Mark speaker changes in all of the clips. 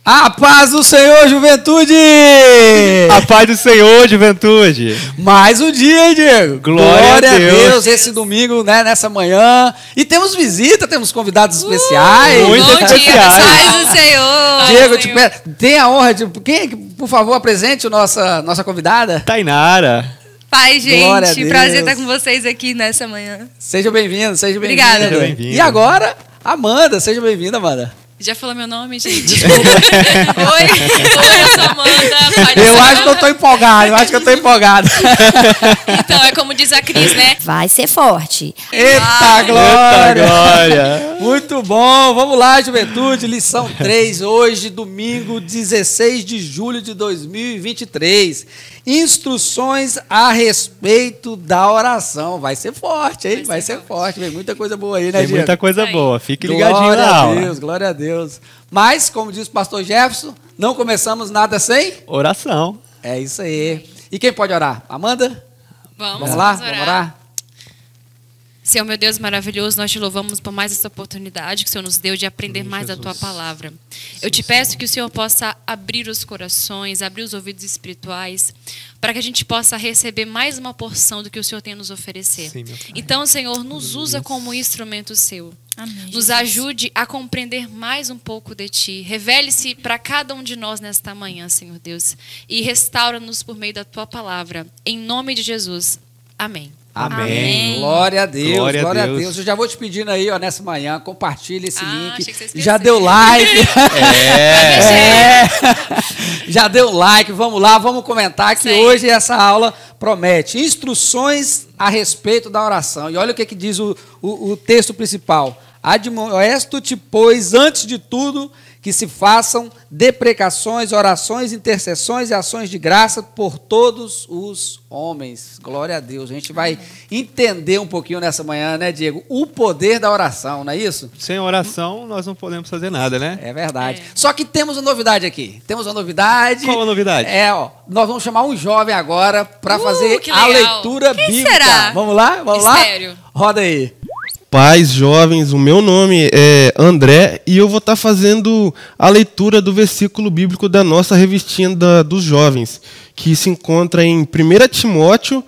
Speaker 1: A paz do Senhor, juventude!
Speaker 2: A paz do Senhor, juventude!
Speaker 1: Mais um dia, hein, Diego?
Speaker 2: Glória a Deus!
Speaker 1: Esse domingo, né, nessa manhã. E temos visita, temos convidados especiais.
Speaker 2: Muito
Speaker 3: Bom dia,
Speaker 2: especiais.
Speaker 3: paz do Senhor!
Speaker 1: Diego, eu te peço, tem a honra de... Quem, por favor, apresente nossa convidada.
Speaker 2: Tainara.
Speaker 3: Pai,
Speaker 1: Glória a
Speaker 3: gente,
Speaker 1: Deus.
Speaker 3: prazer estar com vocês aqui nessa manhã.
Speaker 1: Seja bem-vindo, seja bem-vinda.
Speaker 3: Obrigada.
Speaker 2: Seja bem-vinda.
Speaker 1: E agora, Amanda, seja bem-vinda, Amanda.
Speaker 4: Já falou meu nome, gente? Oi, eu sou Amanda. Pai do
Speaker 1: Eu
Speaker 4: Senhor.
Speaker 1: acho que eu tô empolgado,
Speaker 4: Então, é como diz a Cris, né?
Speaker 5: Vai ser forte.
Speaker 1: Eita,
Speaker 2: Eita,
Speaker 1: glória!
Speaker 2: glória!
Speaker 1: Muito bom, vamos lá, juventude, lição 3, hoje, domingo, 16 de julho de 2023. Instruções a respeito da oração. Vai ser forte, hein? Vai ser forte. Vem muita coisa boa aí, né,
Speaker 2: Tem
Speaker 1: Diego?
Speaker 2: muita coisa
Speaker 4: Aí.
Speaker 2: boa, fique ligadinho
Speaker 1: Glória
Speaker 2: na
Speaker 1: a
Speaker 2: aula.
Speaker 1: Deus, glória a Deus. Mas, como diz o pastor Jefferson, não começamos nada sem...
Speaker 2: Oração.
Speaker 1: É isso aí. E quem pode orar? Amanda? Vamos lá? Vamos orar?
Speaker 4: Senhor, meu Deus maravilhoso, nós te louvamos por mais essa oportunidade que o Senhor nos deu de aprender mais da Tua palavra. Eu te peço que o Senhor possa abrir os corações, abrir os ouvidos espirituais, para que a gente possa receber mais uma porção do que o Senhor tem a nos oferecer.
Speaker 2: Sim, meu Pai.
Speaker 4: Então, Senhor, nos usa como instrumento seu.
Speaker 3: Amém,
Speaker 4: Nos
Speaker 3: Jesus.
Speaker 4: ajude a compreender mais um pouco de Ti. Revele-se para cada um de nós nesta manhã, Senhor Deus. E restaura-nos por meio da Tua palavra. Em nome de Jesus. Amém.
Speaker 1: Amém. Glória a Deus,
Speaker 2: Glória a
Speaker 1: glória a
Speaker 2: Deus.
Speaker 1: Deus. Eu já vou te pedindo aí, ó, nessa manhã, compartilha esse link.
Speaker 4: achei que você esqueceu.
Speaker 1: Já deu like. É. Já deu like, vamos lá, vamos comentar que
Speaker 4: Sim.
Speaker 1: hoje essa aula promete instruções a respeito da oração. E olha o que diz o texto principal. Admoesto-te, pois, antes de tudo, que se façam deprecações, orações, intercessões e ações de graça por todos os homens. Glória a Deus. A gente vai entender um pouquinho nessa manhã, né, Diego? O poder da oração, não é isso?
Speaker 2: Sem oração, nós não podemos fazer nada, né?
Speaker 1: É verdade. Só que temos uma novidade aqui. Temos uma novidade.
Speaker 2: Qual a novidade?
Speaker 1: Nós vamos chamar um jovem agora para fazer
Speaker 4: que
Speaker 1: a
Speaker 4: legal.
Speaker 1: leitura
Speaker 3: Quem
Speaker 1: bíblica.
Speaker 3: será?
Speaker 1: Vamos lá? Vamos
Speaker 4: Mistério.
Speaker 1: lá? Roda aí.
Speaker 6: Pais jovens, o meu nome é André e eu vou estar fazendo a leitura do versículo bíblico da nossa revistinha dos jovens, que se encontra em 1 Timóteo,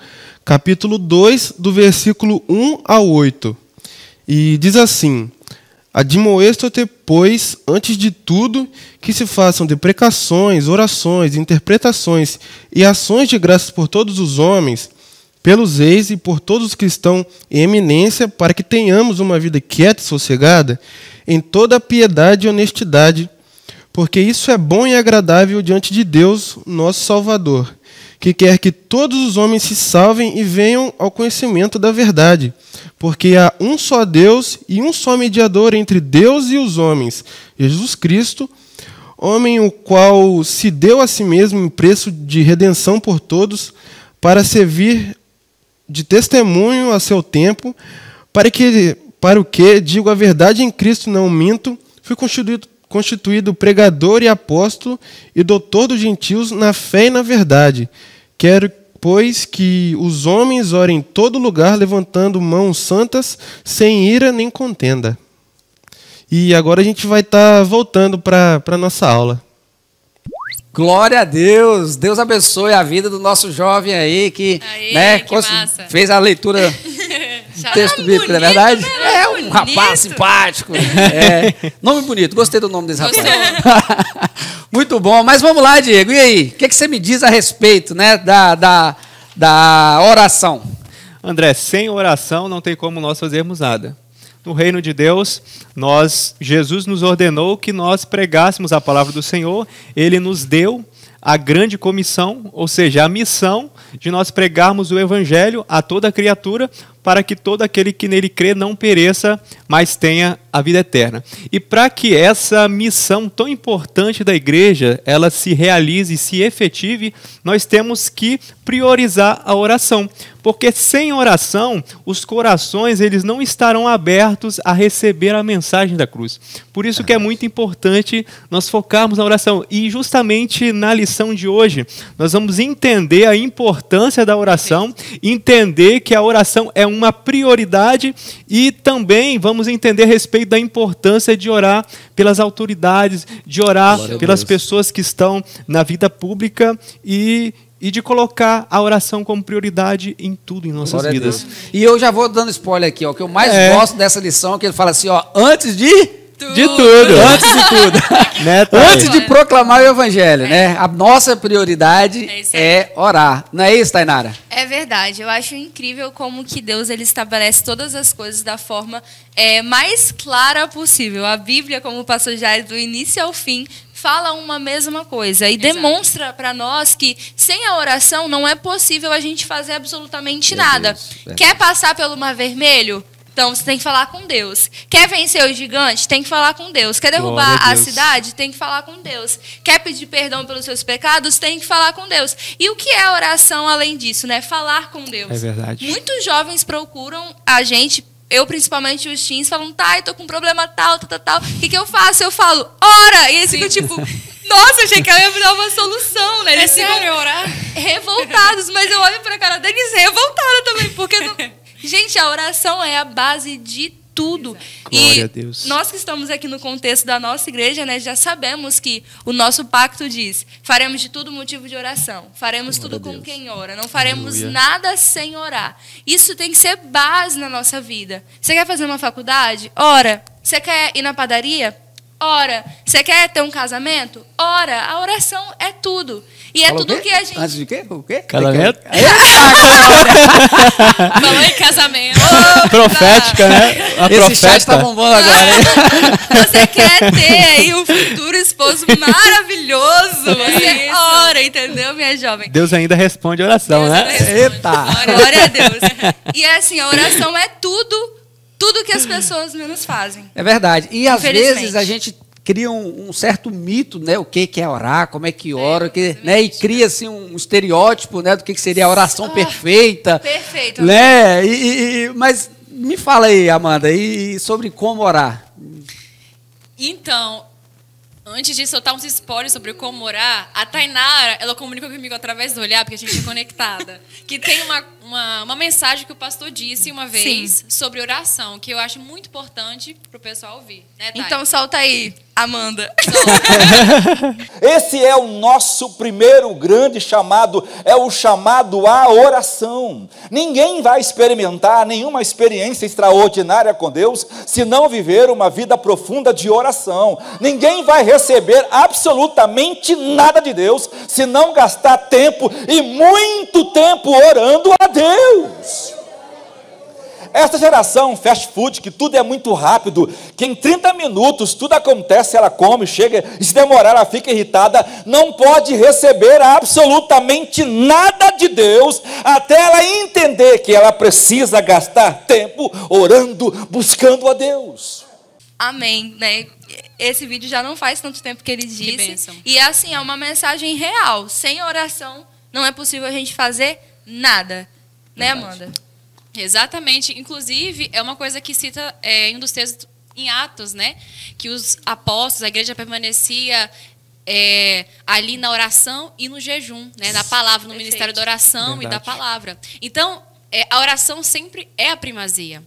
Speaker 6: capítulo 2, do versículo 1 ao 8. E diz assim: Admoesto-te, pois, antes de tudo, que se façam deprecações, orações, interpretações e ações de graças por todos os homens, pelos reis e por todos os que estão em eminência, para que tenhamos uma vida quieta e sossegada, em toda piedade e honestidade, porque isso é bom e agradável diante de Deus, nosso Salvador, que quer que todos os homens se salvem e venham ao conhecimento da verdade, porque há um só Deus e um só mediador entre Deus e os homens, Jesus Cristo, homem o qual se deu a si mesmo em preço de redenção por todos, para servir de testemunho a seu tempo, para o que, digo a verdade em Cristo, não minto, fui constituído pregador e apóstolo e doutor dos gentios na fé e na verdade. Quero, pois, que os homens orem em todo lugar, levantando mãos santas, sem ira nem contenda. E agora a gente vai estar voltando para a nossa aula.
Speaker 1: Glória a Deus. Deus abençoe a vida do nosso jovem aí que,
Speaker 4: Aê,
Speaker 1: né,
Speaker 4: que massa.
Speaker 1: fez a leitura do texto bíblico, não é verdade? É um
Speaker 3: Bonito.
Speaker 1: rapaz simpático. É. Nome bonito. Gostei do nome desse rapaz. Muito bom. Mas vamos lá, Diego. E aí? O que você me diz a respeito, né, da oração?
Speaker 2: André, sem oração não tem como nós fazermos nada. No reino de Deus, Jesus nos ordenou que nós pregássemos a palavra do Senhor. Ele nos deu a grande comissão, ou seja, a missão de nós pregarmos o evangelho a toda criatura, para que todo aquele que nele crê não pereça, mas tenha a vida eterna. E para que essa missão tão importante da igreja, ela se realize e se efetive, nós temos que priorizar a oração. Porque sem oração, os corações eles não estarão abertos a receber a mensagem da cruz. Por isso que é muito importante nós focarmos na oração. E justamente na lição de hoje, nós vamos entender a importância da oração, entender que a oração é uma prioridade e também vamos entender a respeito da importância de orar pelas autoridades, de orar pelas pessoas que estão na vida pública e de colocar a oração como prioridade em tudo em nossas vidas.
Speaker 1: E eu já vou dando spoiler aqui, ó, o que eu mais gosto dessa lição é que ele fala assim, ó, antes de
Speaker 2: tudo.
Speaker 1: Antes de tudo.
Speaker 2: Né,
Speaker 1: antes de proclamar o evangelho, né? A nossa prioridade é orar. Não é isso, Tainara?
Speaker 3: É verdade. Eu acho incrível como que Deus ele estabelece todas as coisas da forma mais clara possível. A Bíblia, como o pastor Jair, do início ao fim, fala uma mesma coisa e demonstra para nós que sem a oração não é possível a gente fazer absolutamente nada. Quer passar pelo Mar Vermelho? Então, você tem que falar com Deus. Quer vencer o gigante? Tem que falar com Deus. Quer derrubar a cidade? Tem que falar com Deus. Quer pedir perdão pelos seus pecados? Tem que falar com Deus. E o que é oração além disso, né? Falar com Deus.
Speaker 2: É verdade.
Speaker 3: Muitos jovens procuram a gente, eu principalmente os teens, falam, tá, eu tô com um problema tal. O que eu faço? Eu falo, ora! E eles ficam tipo, nossa, achei que ela ia me dar uma solução, né? Eles ficam
Speaker 4: orar?
Speaker 3: Revoltados, mas eu olho pra cara deles revoltada também, porque... Não... Gente, a oração é a base de tudo.
Speaker 2: Glória a Deus.
Speaker 3: Nós que estamos aqui no contexto da nossa igreja, né, já sabemos que o nosso pacto diz, faremos de tudo motivo de oração, faremos tudo com quem ora, não faremos nada sem orar. Isso tem que ser base na nossa vida. Você quer fazer uma faculdade? Ora. Você quer ir na padaria? Ora. Você quer ter um casamento? Ora. A oração é tudo. E é tudo que a gente...
Speaker 1: Antes de quê? O quê?
Speaker 2: Casamento?
Speaker 4: Falou em casamento.
Speaker 2: Profética, né? A
Speaker 1: Esse chat tá bombando agora, hein?
Speaker 3: Você quer ter aí um futuro esposo maravilhoso. Você ora, entendeu, minha jovem?
Speaker 2: Deus ainda responde a oração, né?
Speaker 1: Eita!
Speaker 3: Glória a Deus. E é assim, a oração é tudo que as pessoas menos fazem.
Speaker 1: É verdade. E às vezes a gente cria um certo mito, né? O que é orar, como é que ora, né? E cria assim um estereótipo, né? Do que seria a oração perfeita.
Speaker 3: Perfeito.
Speaker 1: Né? Mas me fala aí, Amanda, e sobre como orar.
Speaker 4: Então, antes de soltar uns spoilers sobre como orar, a Tainara, ela comunicou comigo através do olhar, porque a gente é conectada, que tem uma mensagem que o pastor disse uma vez sobre oração, que eu acho muito importante para o pessoal ouvir. Né, Thay?
Speaker 3: Então solta aí, Amanda.
Speaker 5: Esse é o nosso primeiro grande chamado, é o chamado à oração. Ninguém vai experimentar nenhuma experiência extraordinária com Deus se não viver uma vida profunda de oração. Ninguém vai receber absolutamente nada de Deus se não gastar tempo e muito tempo orando a Deus. Essa geração fast food, que tudo é muito rápido, que em 30 minutos tudo acontece, ela come, chega, e se demorar ela fica irritada, não pode receber absolutamente nada de Deus, até ela entender que ela precisa gastar tempo orando, buscando a Deus.
Speaker 3: Amém, né? Esse vídeo já não faz tanto tempo que ele disse.
Speaker 4: Que bênção.
Speaker 3: E assim, é uma mensagem real. Sem oração, não é possível a gente fazer nada. Né, Amanda?
Speaker 4: Exatamente. Inclusive, é uma coisa que cita em um dos textos em Atos, né? Que os apóstolos, a igreja permanecia ali na oração e no jejum, né? Na palavra, no ministério da oração e da palavra. Então, a oração sempre é a primazia.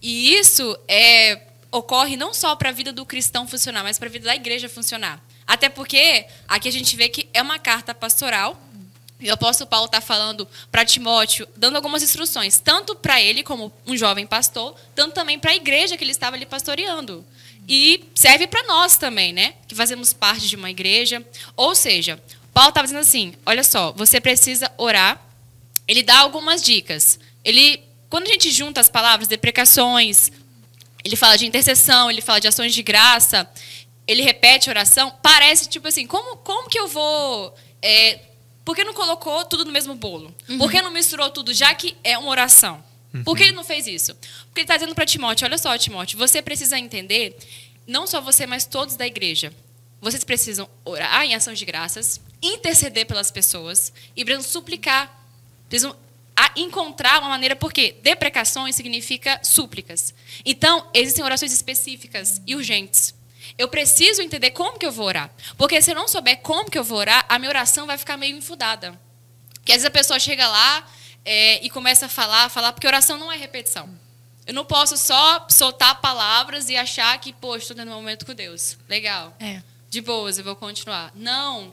Speaker 4: E isso ocorre não só para a vida do cristão funcionar, mas para a vida da igreja funcionar. Até porque aqui a gente vê que é uma carta pastoral. E o apóstolo Paulo está falando para Timóteo, dando algumas instruções, tanto para ele como um jovem pastor, tanto também para a igreja que ele estava ali pastoreando. E serve para nós também, né? Que fazemos parte de uma igreja. Ou seja, Paulo estava dizendo assim, olha só, você precisa orar. Ele dá algumas dicas. Quando a gente junta as palavras, deprecações, ele fala de intercessão, ele fala de ações de graça, ele repete oração, parece tipo assim, como que eu vou... Por que não colocou tudo no mesmo bolo? Por que não misturou tudo, já que é uma oração? Por que ele não fez isso? Porque ele está dizendo para Timóteo, olha só, Timóteo, você precisa entender, não só você, mas todos da igreja. Vocês precisam orar em ação de graças, interceder pelas pessoas e precisam suplicar. Precisam a encontrar uma maneira, porque deprecações significa súplicas. Então, existem orações específicas e urgentes. Eu preciso entender como que eu vou orar. Porque se eu não souber como que eu vou orar, a minha oração vai ficar meio enfudada. Porque às vezes a pessoa chega lá e começa a falar, porque oração não é repetição. Eu não posso só soltar palavras e achar que, pô, estou tendo um momento com Deus. Legal. De boas, eu vou continuar. Não.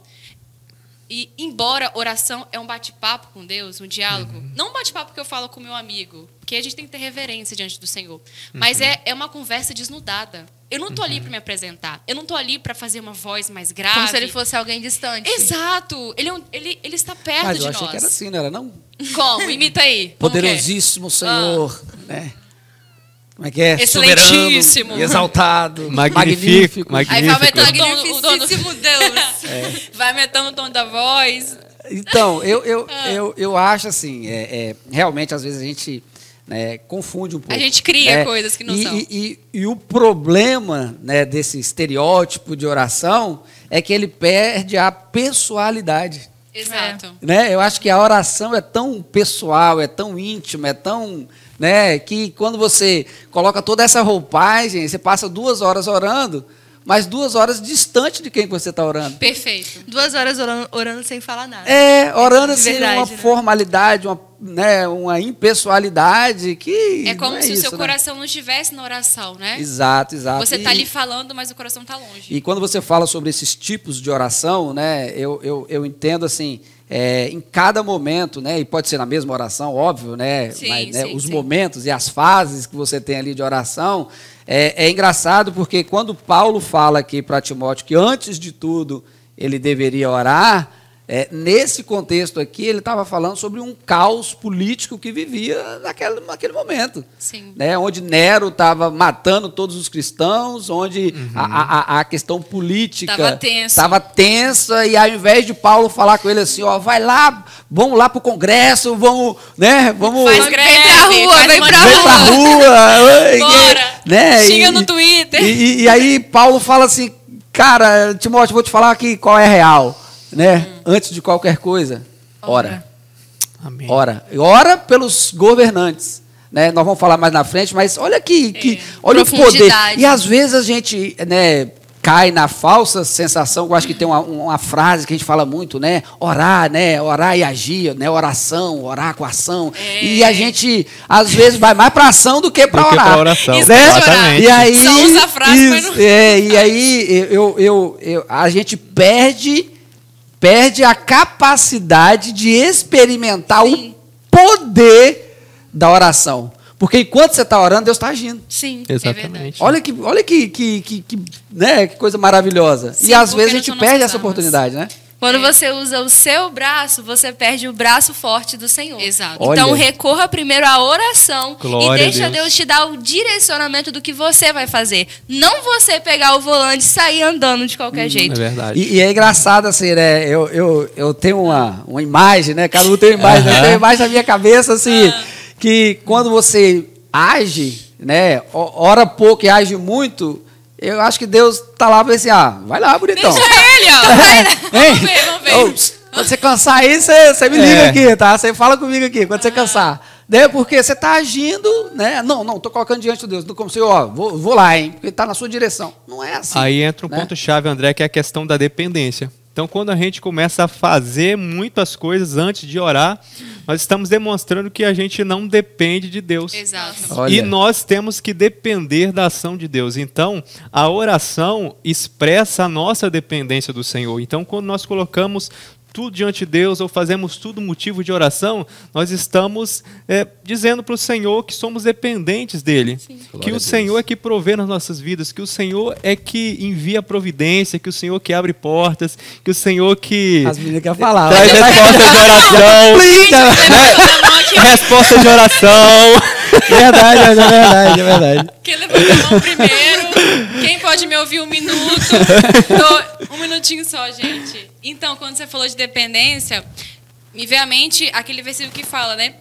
Speaker 4: E embora oração é um bate-papo com Deus, um diálogo, não um bate-papo que eu falo com meu amigo, porque a gente tem que ter reverência diante do Senhor, mas é uma conversa desnudada. Eu não estou ali para me apresentar, eu não estou ali para fazer uma voz mais grave.
Speaker 3: Como se ele fosse alguém distante.
Speaker 4: Exato, ele está perto
Speaker 1: Mas
Speaker 4: de
Speaker 1: eu
Speaker 4: nós.
Speaker 1: achei que era assim, não era não?
Speaker 4: Como? Imita aí. Como
Speaker 1: Poderosíssimo Senhor, né? Como é que é?
Speaker 4: Excelentíssimo.
Speaker 1: Soberano, exaltado,
Speaker 2: Magnífico.
Speaker 4: Aí vai aumentando o tom,
Speaker 3: Magnificíssimo Deus.
Speaker 4: vai aumentando o tom da voz.
Speaker 1: Então, eu acho assim, realmente às vezes a gente, né, confunde um pouco.
Speaker 4: A gente cria
Speaker 1: né?
Speaker 4: coisas que não são.
Speaker 1: E o problema, né, desse estereótipo de oração é que ele perde a pessoalidade.
Speaker 4: Exato.
Speaker 1: Né? Eu acho que a oração é tão pessoal, é tão íntima, é tão... né, que quando você coloca toda essa roupagem, você passa 2 horas orando, mas 2 horas distante de quem você está orando.
Speaker 4: Perfeito.
Speaker 3: 2 horas orando sem falar nada.
Speaker 1: Orando assim,
Speaker 3: verdade,
Speaker 1: uma
Speaker 3: né?
Speaker 1: formalidade, uma impessoalidade que
Speaker 4: É como
Speaker 1: não
Speaker 4: se o
Speaker 1: isso,
Speaker 4: seu
Speaker 1: né?
Speaker 4: coração não estivesse na oração, né?
Speaker 1: Exato.
Speaker 4: Você está ali falando, mas o coração está longe.
Speaker 1: E quando você fala sobre esses tipos de oração, né, eu entendo assim, em cada momento, né, e pode ser na mesma oração, óbvio, né,
Speaker 4: Sim,
Speaker 1: mas né,
Speaker 4: sim,
Speaker 1: os
Speaker 4: sim.
Speaker 1: momentos e as fases que você tem ali de oração, é engraçado porque quando Paulo fala aqui para Timóteo que antes de tudo ele deveria orar, nesse contexto aqui ele estava falando sobre um caos político que vivia naquele momento.
Speaker 4: Sim.
Speaker 1: Né, onde Nero estava matando todos os cristãos, onde a questão política estava tensa, e ao invés de Paulo falar com ele assim, ó, vai lá, vamos lá para o Congresso, vamos, né, vamos...
Speaker 4: Faz greve,
Speaker 3: vem pra rua,
Speaker 4: faz
Speaker 3: vem
Speaker 4: uma
Speaker 3: pra
Speaker 1: Vem pra rua,
Speaker 4: Bora.
Speaker 1: né?
Speaker 4: Xinga no Twitter.
Speaker 1: E aí Paulo fala assim, cara, Timóteo, vou te falar aqui qual é real, né? Antes de qualquer coisa, ora.
Speaker 2: Amém.
Speaker 1: Ora pelos governantes, né? Nós vamos falar mais na frente, mas olha olha o poder.
Speaker 3: Profundidade.
Speaker 1: E às vezes a gente, né, cai na falsa sensação, eu acho que tem uma frase que a gente fala muito, né? Orar, né? Orar e agir, né? Oração, orar com ação. E a gente, às vezes, vai mais para ação do que para orar.
Speaker 2: Pra oração.
Speaker 4: Isso,
Speaker 1: Né?
Speaker 2: Exatamente.
Speaker 1: E aí,
Speaker 4: Só usa a frase, mas não...
Speaker 1: e aí a gente perde a capacidade de experimentar o poder da oração. Porque enquanto você está orando, Deus está agindo.
Speaker 3: Sim.
Speaker 2: Exatamente.
Speaker 1: Olha que né, que coisa maravilhosa.
Speaker 4: Sim,
Speaker 1: e às
Speaker 4: porque
Speaker 1: vezes a
Speaker 4: nós
Speaker 1: gente
Speaker 4: não
Speaker 1: perde
Speaker 4: usamos.
Speaker 1: essa oportunidade, né?
Speaker 3: Quando você usa o seu braço, você perde o braço forte do Senhor.
Speaker 4: Exato.
Speaker 3: Então,
Speaker 1: Olha.
Speaker 3: recorra primeiro à oração
Speaker 2: Glória
Speaker 3: e
Speaker 2: a
Speaker 3: deixa
Speaker 2: Deus.
Speaker 3: Deus te dar o direcionamento do que você vai fazer. Não você pegar o volante e sair andando de qualquer
Speaker 2: É
Speaker 3: jeito.
Speaker 2: verdade.
Speaker 1: E é engraçado assim, né? Eu tenho uma imagem, né? Cada um tem uma imagem. Eu tenho uma imagem na minha cabeça, assim, que quando você age, né? Ora pouco e age muito, eu acho que Deus está lá para assim, vai lá, bonitão.
Speaker 4: Deixa ele, ó.
Speaker 1: Hein?
Speaker 4: Vamos ver.
Speaker 1: Ô, quando você cansar aí, você me liga aqui, tá? Você fala comigo aqui, quando você cansar. Né? Porque você está agindo, né? Não, estou colocando diante de Deus. Não como se, vou lá, hein? Porque está na sua direção. Não é assim.
Speaker 2: Aí entra um
Speaker 1: né?
Speaker 2: ponto-chave, André, que é a questão da dependência. Então, quando a gente começa a fazer muitas coisas antes de orar, nós estamos demonstrando que a gente não depende de Deus.
Speaker 4: Exato.
Speaker 1: Olha.
Speaker 2: E nós temos que depender da ação de Deus. Então, a oração expressa a nossa dependência do Senhor. Então, quando nós colocamos tudo diante de Deus ou fazemos tudo motivo de oração, nós estamos dizendo para o Senhor que somos dependentes dele. Que
Speaker 1: Glória
Speaker 2: o
Speaker 1: a Deus.
Speaker 2: Senhor é que provê nas nossas vidas, que o Senhor é que envia providência, que o Senhor que abre portas, que o Senhor que
Speaker 1: As meninas querem falar.
Speaker 2: traz respostas de oração. Resposta de oração.
Speaker 1: É verdade.
Speaker 4: Quem levantou a mão primeiro? Quem pode me ouvir 1 minuto? 1 minutinho só, gente. Então, quando você falou de dependência, me veio à mente aquele versículo que fala, né?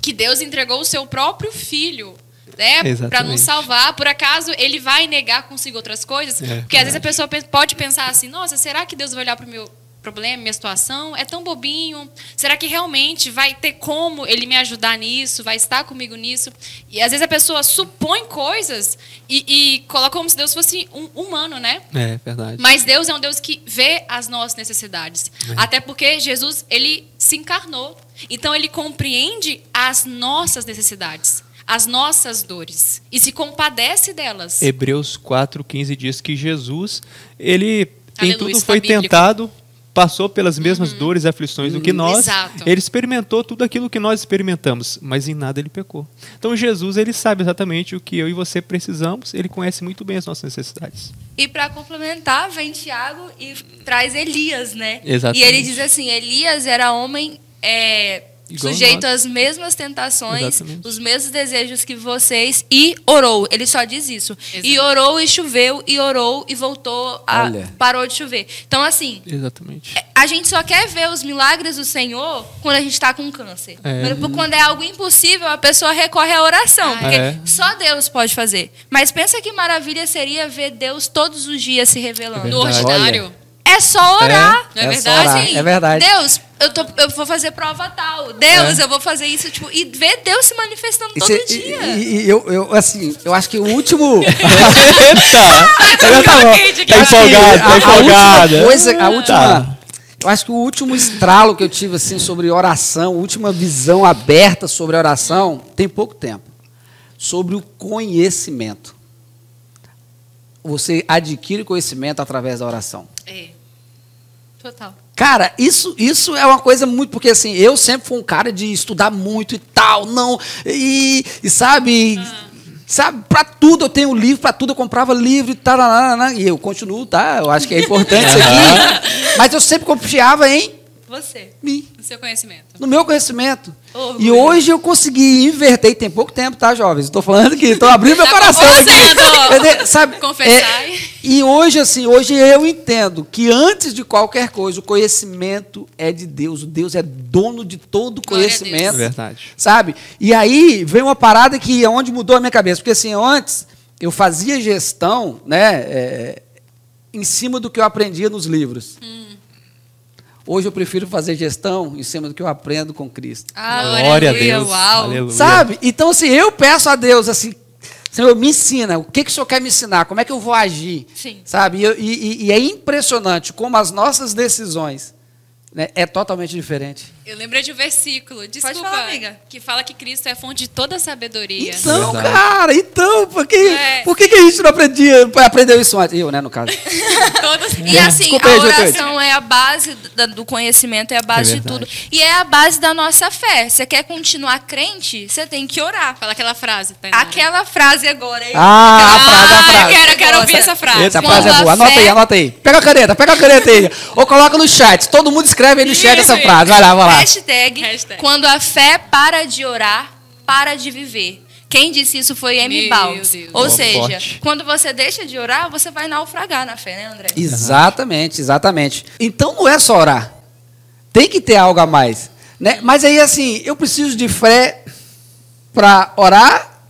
Speaker 4: Que Deus entregou o seu próprio filho, né?
Speaker 2: Exatamente.
Speaker 4: Para nos salvar. Por acaso, ele vai negar consigo outras coisas? Porque às vezes a pessoa pode pensar assim, nossa, será que Deus vai olhar para o meu problema, minha situação é tão bobinho. Será que realmente vai ter como ele me ajudar nisso? Vai estar comigo nisso? E às vezes a pessoa supõe coisas e coloca como se Deus fosse um humano, né?
Speaker 2: É verdade.
Speaker 4: Mas Deus é um Deus que vê as nossas necessidades. Até porque Jesus, ele se encarnou. Então, ele compreende as nossas necessidades, as nossas dores, e se compadece delas.
Speaker 2: Hebreus 4:15 diz que Jesus, ele em
Speaker 4: Aleluia,
Speaker 2: tudo
Speaker 4: está
Speaker 2: foi
Speaker 4: bíblico.
Speaker 2: tentado, passou pelas mesmas dores e aflições do que nós.
Speaker 4: Exato.
Speaker 2: Ele experimentou tudo aquilo que nós experimentamos, mas em nada ele pecou. Então Jesus, ele sabe exatamente o que eu e você precisamos, ele conhece muito bem as nossas necessidades.
Speaker 3: E para complementar, vem Tiago e traz Elias, né?
Speaker 2: Exatamente.
Speaker 3: E ele diz assim, Elias era homem
Speaker 2: Igual
Speaker 3: sujeito
Speaker 2: nós.
Speaker 3: às mesmas tentações,
Speaker 2: Exatamente.
Speaker 3: os mesmos desejos que vocês, e orou. Ele só diz isso.
Speaker 4: Exato.
Speaker 3: E orou e choveu, e orou e voltou,
Speaker 1: Olha.
Speaker 3: parou de chover. Então, assim,
Speaker 2: Exatamente.
Speaker 3: a gente só quer ver os milagres do Senhor quando a gente está com câncer. Quando é algo impossível, a pessoa recorre à oração. Porque
Speaker 2: É.
Speaker 3: só Deus pode fazer. Mas pensa que maravilha seria ver Deus todos os dias se revelando.
Speaker 4: No ordinário.
Speaker 3: É só orar.
Speaker 4: Não é
Speaker 1: É só
Speaker 4: verdade?
Speaker 1: orar,
Speaker 3: Assim,
Speaker 1: é verdade.
Speaker 3: Deus, eu vou fazer prova tal. Deus, eu vou fazer isso. Tipo, e ver Deus se manifestando todo dia.
Speaker 1: Eu acho que o último.
Speaker 2: Tá empolgado, tá empolgado.
Speaker 1: Eu acho que o último estralo que eu tive assim sobre oração, a última visão aberta sobre oração, tem pouco tempo. Sobre o conhecimento. Você adquire conhecimento através da oração.
Speaker 4: É. Total.
Speaker 1: Cara, isso é uma coisa muito... Porque, assim, eu sempre fui um cara de estudar muito e tal, não... E sabe... Sabe, pra tudo eu tenho livro, pra tudo eu comprava livro e tal, e eu continuo, tá? Eu acho que é importante isso aqui. Mas eu sempre confiava em
Speaker 3: Você.
Speaker 1: mim,
Speaker 4: No seu conhecimento.
Speaker 1: no meu conhecimento.
Speaker 3: Orgulho.
Speaker 1: E hoje eu consegui inverter, e tem pouco tempo, tá, jovens? Estou falando que estou abrindo meu coração aqui. Entendeu? Sabe?
Speaker 4: Confessar.
Speaker 1: E hoje, assim, hoje eu entendo que antes de qualquer coisa, o conhecimento é de Deus. O Deus é dono de todo o
Speaker 4: Glória a Deus.
Speaker 1: conhecimento.
Speaker 2: Verdade.
Speaker 1: Sabe? E aí vem uma parada que é onde mudou a minha cabeça. Porque assim, antes eu fazia gestão, né, em cima do que eu aprendia nos livros. Hoje eu prefiro fazer gestão em cima do que eu aprendo com Cristo.
Speaker 2: Glória a Deus.
Speaker 4: Uau.
Speaker 2: Aleluia.
Speaker 1: Sabe? Então, assim, eu peço a Deus, assim, Senhor, me ensina. O que o Senhor quer me ensinar? Como é que eu vou agir?
Speaker 3: Sim.
Speaker 1: Sabe? E é impressionante como as nossas decisões, né, é totalmente diferente.
Speaker 4: Eu lembrei de um versículo, desculpa,
Speaker 3: falar, amiga.
Speaker 4: que fala que Cristo é a fonte de toda a sabedoria.
Speaker 1: Então,
Speaker 2: Verdade.
Speaker 1: cara, por que a gente não aprendeu isso antes? Eu, né, no caso.
Speaker 4: Todas...
Speaker 3: E assim,
Speaker 1: Desculpa aí,
Speaker 3: a
Speaker 1: Jotete.
Speaker 3: oração é a base do conhecimento, é a base
Speaker 2: É
Speaker 3: de
Speaker 2: verdade.
Speaker 3: tudo. E é a base da nossa fé. Você quer continuar crente, você tem que orar.
Speaker 4: Fala aquela frase, Tainara.
Speaker 3: Aquela frase agora. Hein?
Speaker 1: A frase.
Speaker 4: Eu quero ouvir essa frase.
Speaker 1: Essa
Speaker 3: Quando
Speaker 1: frase é
Speaker 3: a
Speaker 1: boa.
Speaker 3: fé-
Speaker 1: Anota aí. Pega a caneta aí. Ou coloca no chat. Todo mundo escreve aí no chat essa
Speaker 4: Isso.
Speaker 1: frase. Vai lá.
Speaker 3: Hashtag, quando a fé para de orar, para de viver. Quem disse isso foi Amy
Speaker 4: Meu
Speaker 3: Baus.
Speaker 4: Deus.
Speaker 3: Ou
Speaker 2: Boa,
Speaker 3: seja,
Speaker 2: forte.
Speaker 3: quando você deixa de orar, você vai naufragar na fé, né, André?
Speaker 1: Exatamente. Então não é só orar. Tem que ter algo a mais. Né? Mas aí, assim, eu preciso de fé para orar,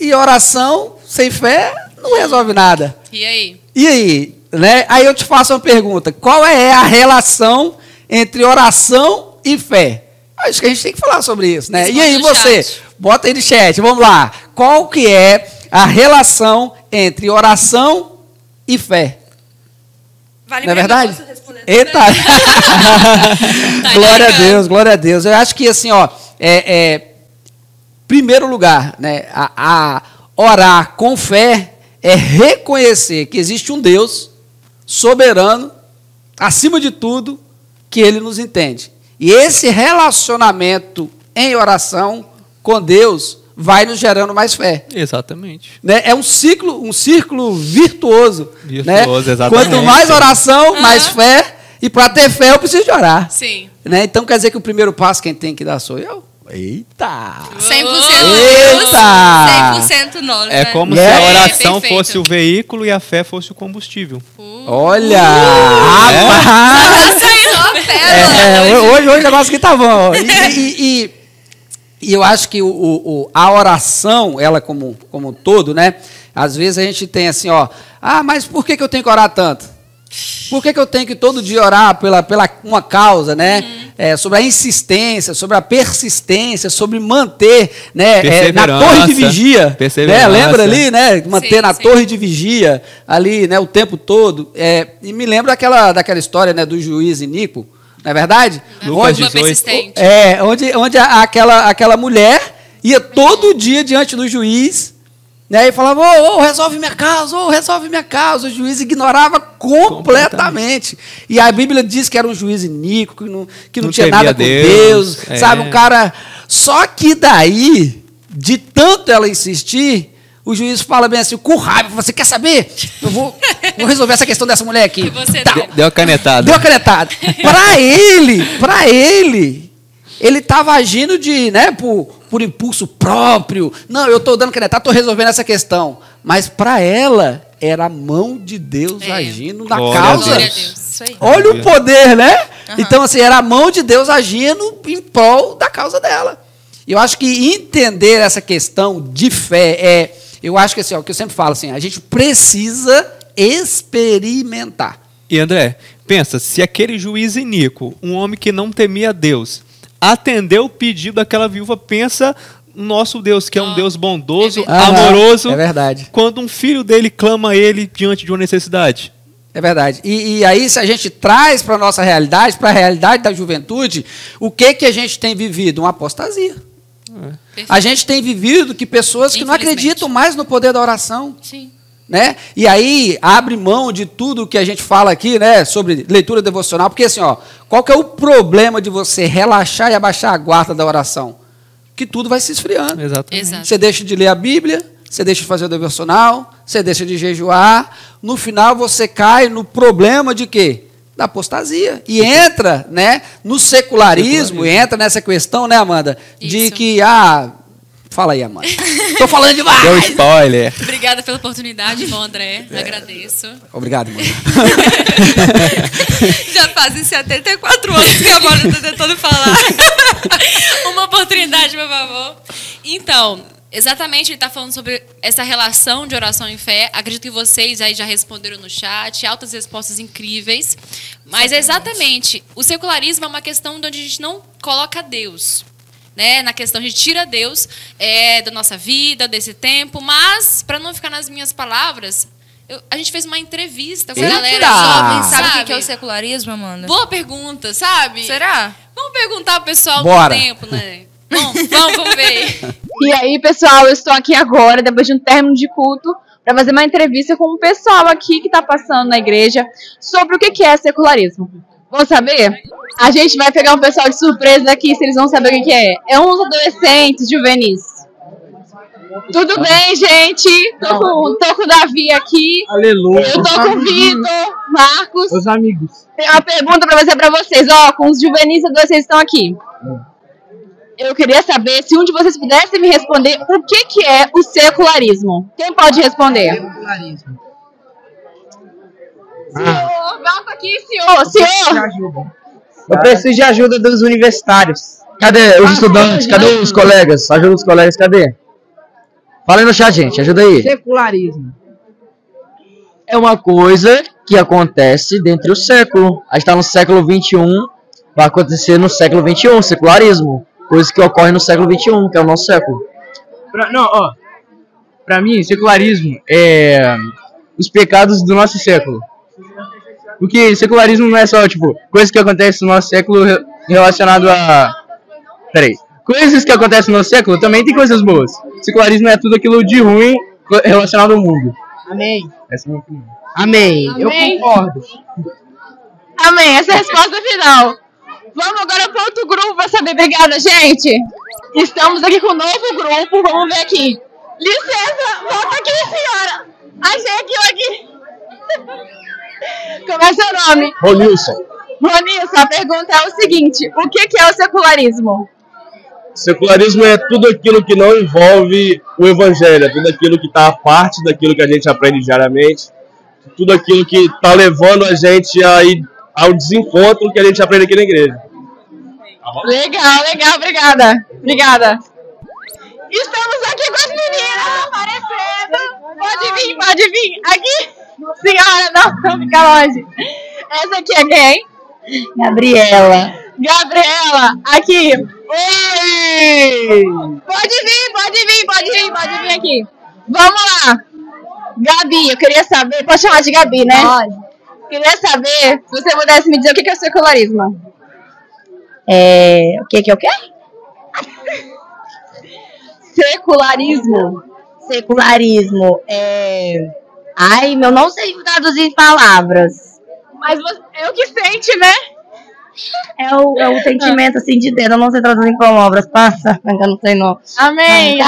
Speaker 1: e oração sem fé não resolve nada.
Speaker 4: E aí?
Speaker 1: E aí? Né? Aí eu te faço uma pergunta. Qual é a relação entre oração e fé? Acho que a gente tem que falar sobre isso, né? E aí
Speaker 4: Responde no
Speaker 1: você?
Speaker 4: chat.
Speaker 1: Bota aí no chat, vamos lá. Qual que é a relação entre oração e fé?
Speaker 3: Vale
Speaker 1: Não é
Speaker 3: pra mim,
Speaker 1: verdade?
Speaker 3: eu posso responder
Speaker 1: Eita! Glória a Deus. Eu acho que assim, ó, primeiro lugar, né, a orar com fé é reconhecer que existe um Deus soberano, acima de tudo, que Ele nos entende. E esse relacionamento em oração com Deus vai nos gerando mais fé.
Speaker 2: Exatamente.
Speaker 1: Né? É um círculo virtuoso.
Speaker 2: Virtuoso,
Speaker 1: né?
Speaker 2: exatamente.
Speaker 1: Quanto mais oração, mais fé. E para ter fé, eu preciso de orar.
Speaker 4: Sim.
Speaker 1: Né? Então quer dizer que o primeiro passo quem tem que dar sou eu? Eita!
Speaker 3: 100%
Speaker 1: Eita!
Speaker 3: Deus, 100% nós.
Speaker 2: É
Speaker 3: né?
Speaker 2: como
Speaker 1: É,
Speaker 2: se a oração
Speaker 4: perfeito.
Speaker 2: fosse o veículo e a fé fosse o combustível.
Speaker 1: Olha! Rapaz!
Speaker 3: Só fé,
Speaker 1: Hoje o negócio aqui tá bom. E eu acho que a oração, ela como um todo, né? Às vezes a gente tem assim, ó. Ah, mas por que eu tenho que orar tanto? Por que eu tenho que todo dia orar pela uma causa, né? Sobre a insistência, sobre a persistência, sobre manter, né, na torre de vigia, né? Lembra ali, né? Manter na torre de vigia ali, né, o tempo todo. E me lembra daquela história, né, do juiz iníquo, não é verdade?
Speaker 2: Lucas 18.
Speaker 1: Onde aquela mulher ia todo dia diante do juiz, né, e falava, resolve minha causa, resolve minha causa. O juiz ignorava completamente. E a Bíblia diz que era um juiz iníquo, que não tinha nada com Deus, sabe? Um cara... Só que daí, de tanto ela insistir, o juiz fala bem assim, com raiva, você quer saber? Eu vou resolver essa questão dessa mulher aqui.
Speaker 2: Deu a canetada.
Speaker 1: Deu a canetada. Para ele estava agindo por impulso próprio. Não, eu estou dando canetada, estou resolvendo essa questão. Mas para ela, era a mão de Deus agindo na causa.
Speaker 3: Glória a Deus. Isso aí.
Speaker 1: Olha o poder, né? Então, assim, era a mão de Deus agindo em prol da causa dela. Eu acho que entender essa questão de fé eu acho que assim, o que eu sempre falo, assim, a gente precisa experimentar.
Speaker 2: E André, pensa, se aquele juiz iníquo, um homem que não temia Deus, atendeu o pedido daquela viúva, pensa no nosso Deus, que é um Deus bondoso, amoroso.
Speaker 1: É verdade.
Speaker 2: Quando um filho dele clama a ele diante de uma necessidade.
Speaker 1: É verdade. E aí, se a gente traz para a nossa realidade, para a realidade da juventude, o que a gente tem vivido? Uma apostasia. A gente tem vivido que pessoas que não acreditam mais no poder da oração.
Speaker 3: Sim.
Speaker 1: Né? E aí abre mão de tudo que a gente fala aqui, né, sobre leitura devocional, porque assim, qual que é o problema de você relaxar e abaixar a guarda da oração? Que tudo vai se esfriando.
Speaker 2: Exatamente.
Speaker 1: Você deixa de ler a Bíblia, você deixa de fazer o devocional, você deixa de jejuar, no final você cai no problema de quê? Da apostasia. E entra, né, no secularismo, e entra nessa questão, né, Amanda? De que, fala aí, Amanda. Tô falando demais!
Speaker 2: Deu spoiler.
Speaker 4: Obrigada pela oportunidade, bom, André. Agradeço.
Speaker 1: Obrigado, Amanda.
Speaker 3: Já fazem 74 anos que a Amanda está tentando falar.
Speaker 4: Uma oportunidade, por favor. Então, exatamente, ele está falando sobre essa relação de oração e fé. Acredito que vocês aí já responderam no chat, altas respostas incríveis. Mas exatamente, o secularismo é uma questão onde a gente não coloca Deus. Né? Na questão, a gente tira Deus da nossa vida, desse tempo. Mas, para não ficar nas minhas palavras, a gente fez uma entrevista com a galera jovem.
Speaker 3: Sabe o que é o secularismo, Amanda?
Speaker 4: Boa pergunta, sabe?
Speaker 3: Será?
Speaker 4: Vamos perguntar pro pessoal
Speaker 1: Bora.
Speaker 4: do tempo, né? Bom, vamos ver.
Speaker 7: E aí, pessoal, eu estou aqui agora, depois de um término de culto, para fazer uma entrevista com o pessoal aqui que está passando na igreja sobre o que é secularismo. Vamos saber? A gente vai pegar um pessoal de surpresa aqui, se eles vão saber o que é. É uns adolescentes juvenis. Tudo bem, gente? Tô com o Davi aqui.
Speaker 8: Aleluia.
Speaker 7: Eu tô com o Vitor, Marcos.
Speaker 8: Os amigos.
Speaker 7: Tem uma pergunta pra vocês, com os juvenis adolescentes estão aqui. Eu queria saber se um de vocês pudesse me responder o que é o secularismo. Quem pode responder?
Speaker 8: Secularismo.
Speaker 7: Senhor, volta aqui, senhor.
Speaker 8: Eu preciso de ajuda dos universitários. Cadê os estudantes? Cadê os colegas? Ajuda os colegas, cadê? Fala aí no chat, gente. Ajuda aí. Secularismo é uma coisa que acontece dentro do século. A gente está no século XXI. Vai acontecer no século XXI, secularismo. Coisa que ocorre no século XXI, que é o nosso século. Pra mim, secularismo é os pecados do nosso século. Porque secularismo não é só, coisas que acontecem no nosso século relacionado a... Coisas que acontecem no nosso século também tem coisas boas. Secularismo é tudo aquilo de ruim relacionado ao mundo. Amém. Essa é a minha opinião. Amém. Eu concordo.
Speaker 7: Amém. Essa é a resposta final. Vamos agora para outro grupo para saber. Obrigada, gente. Estamos aqui com um novo grupo. Vamos ver aqui. Licença. Volta aqui, senhora. Achei aqui. Como é seu nome?
Speaker 8: Ronilson.
Speaker 7: Ronilson, a pergunta é o seguinte. O que é o secularismo?
Speaker 9: Secularismo é tudo aquilo que não envolve o evangelho, é tudo aquilo que está à parte daquilo que a gente aprende diariamente, tudo aquilo que está levando a gente a ir ao desencontro que a gente aprende aqui na igreja.
Speaker 7: Legal, obrigada. Estamos aqui com as meninas aparecendo. Pode vir. Aqui. Senhora, não fica longe. Essa aqui é quem?
Speaker 10: Gabriela.
Speaker 7: Gabriela, aqui. Oi! Pode vir aqui. Vamos lá. Gabi, eu queria saber, pode chamar de Gabi, né?
Speaker 10: Pode.
Speaker 7: Queria saber, se você pudesse me dizer o que é secularismo.
Speaker 10: O que é o quê?
Speaker 7: Secularismo.
Speaker 10: Secularismo. Ai, eu não sei traduzir em palavras.
Speaker 7: Mas é o que sente, né?
Speaker 10: É o sentimento assim de Deus. Eu não sei traduzir em palavras. Passa, eu não sei não.
Speaker 7: Amém.